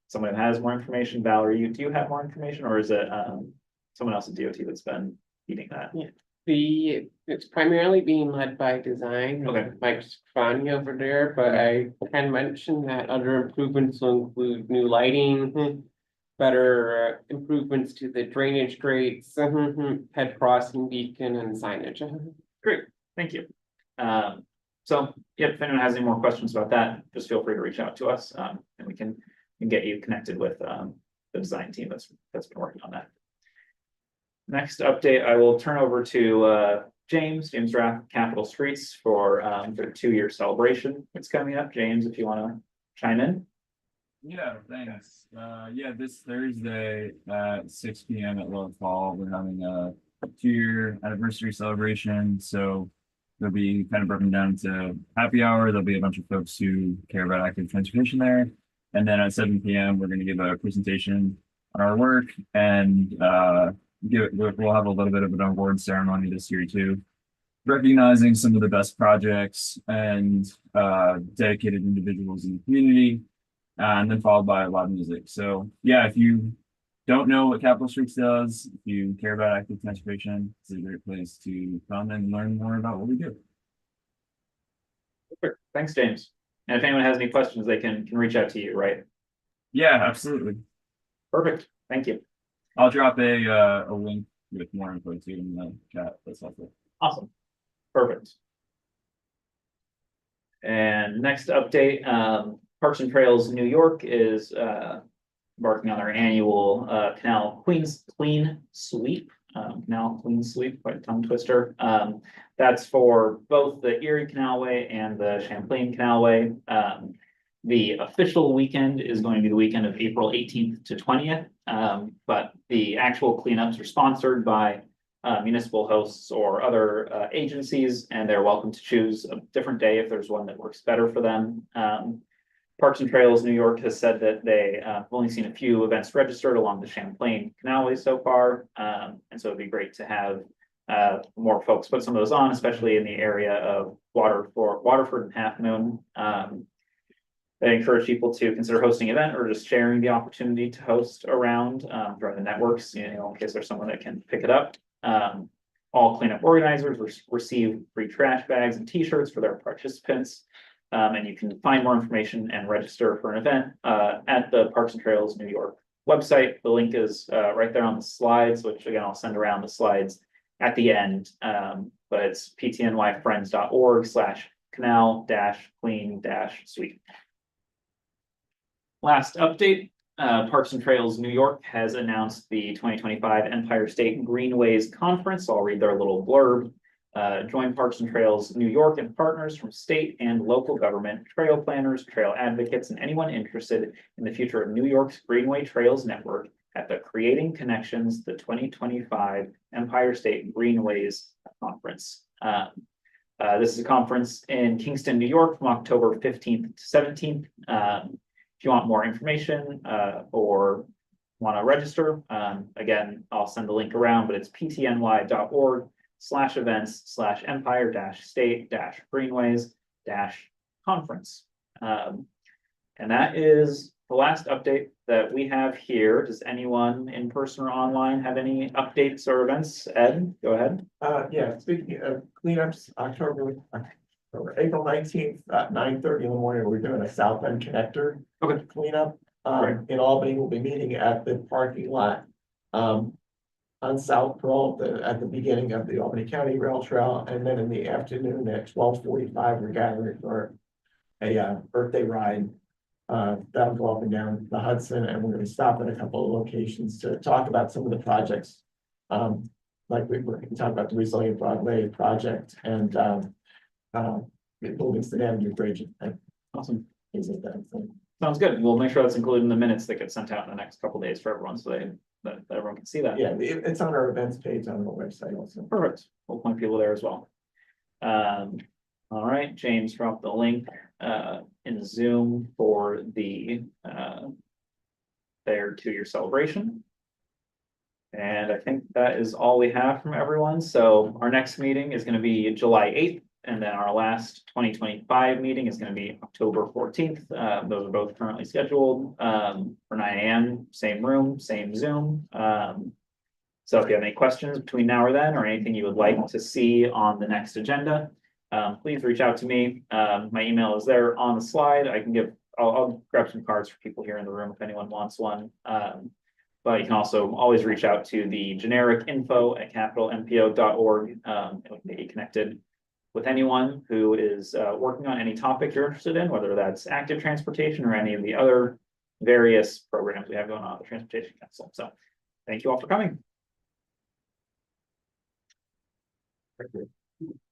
someone who has more information. Valerie, do you have more information, or is it someone else at DOT that's been feeding that? Yeah. It's primarily being led by design. Okay. Mike Stefani over there, but I can mention that other improvements will include new lighting, better improvements to the drainage grates, head crossing beacon and signage. Great, thank you. So yeah, if anyone has any more questions about that, just feel free to reach out to us, and we can get you connected with the design team that's been working on that. Next update, I will turn over to James Rath, Capital Streets for their 2-year celebration. It's coming up. James, if you want to chime in. Yeah, thanks. Yeah, this Thursday at 6 p.m. at Love Hall, we're having a 2-year anniversary celebration. So there'll be kind of broken down to happy hour. There'll be a bunch of folks who care about active transportation there. And then at 7 p.m., we're going to give a presentation on our work and we'll have a little bit of an award ceremony this year too, recognizing some of the best projects and dedicated individuals in the community. And then followed by live music. So yeah, if you don't know what Capital Streets does, if you care about active transportation, it's a great place to come and learn more about what we do. Perfect. Thanks, James. And if anyone has any questions, they can reach out to you, right? Yeah, absolutely. Perfect. Thank you. I'll drop a link with more info too in the chat. That's helpful. Awesome. Perfect. And next update, Parks and Trails New York is embarking on their annual Canal Clean Sweep. Canal Clean Sweep, quite a tongue twister. That's for both the Erie Canalway and the Champlain Canalway. The official weekend is going to be the weekend of April 18th to 20th. But the actual cleanups are sponsored by municipal hosts or other agencies, and they're welcome to choose a different day if there's one that works better for them. Parks and Trails New York has said that they have only seen a few events registered along the Champlain Canalway so far. And so it'd be great to have more folks put some of those on, especially in the area of Waterford and Half Moon. I encourage people to consider hosting an event or just sharing the opportunity to host around throughout the networks, in case there's someone that can pick it up. All cleanup organizers receive free trash bags and t-shirts for their participants. And you can find more information and register for an event at the Parks and Trails New York website. The link is right there on the slides, which again, I'll send around the slides at the end. But it's ptnyfriends.org/canal-clean-sweep. Last update, Parks and Trails New York has announced the 2025 Empire State Greenways Conference. I'll read their little blurb. Join Parks and Trails New York and partners from state and local government, trail planners, trail advocates, and anyone interested in the future of New York's Greenway Trails Network at the Creating Connections, the 2025 Empire State Greenways Conference. This is a conference in Kingston, New York from October 15th to 17th. If you want more information or want to register, again, I'll send the link around, but it's ptny.org/events/empire-state-greenways-conference. And that is the last update that we have here. Does anyone in person or online have any updates or events? Ed, go ahead. Yeah, speaking of cleanups, April 19th at 9:30 in the morning, we're doing a South End connector cleanup. Great. In Albany, we'll be meeting at the parking lot on South Pearl at the beginning of the Albany County Rail Trail, and then in the afternoon at 12:45, we're gathering for a birthday ride. That'll go up and down the Hudson, and we're going to stop at a couple of locations to talk about some of the projects. Like we're going to talk about the Resilient Broadway project and Livingston Avenue Bridge. Awesome. Things like that. So, Sounds good. We'll make sure that's included in the minutes that get sent out in the next couple of days for everyone, so that everyone can see that. yeah, it's on our events page on our website also. Perfect. We'll point people there as well. All right, James dropped the link in Zoom for the their 2-year celebration. And I think that is all we have from everyone. So our next meeting is going to be July 8th, and then our last 2025 meeting is going to be October 14th. Those are both currently scheduled for 9 a.m. Same room, same Zoom. So if you have any questions between now or then, or anything you would like to see on the next agenda, please reach out to me. My email is there on the slide. I'll grab some cards for people here in the room if anyone wants one. But you can also always reach out to the generic info@capitalmpo.org. And we can get you connected with anyone who is working on any topic you're interested in, whether that's active transportation or any of the other various programs we have going on at the Transportation Council. So thank you all for coming. Thank you. it.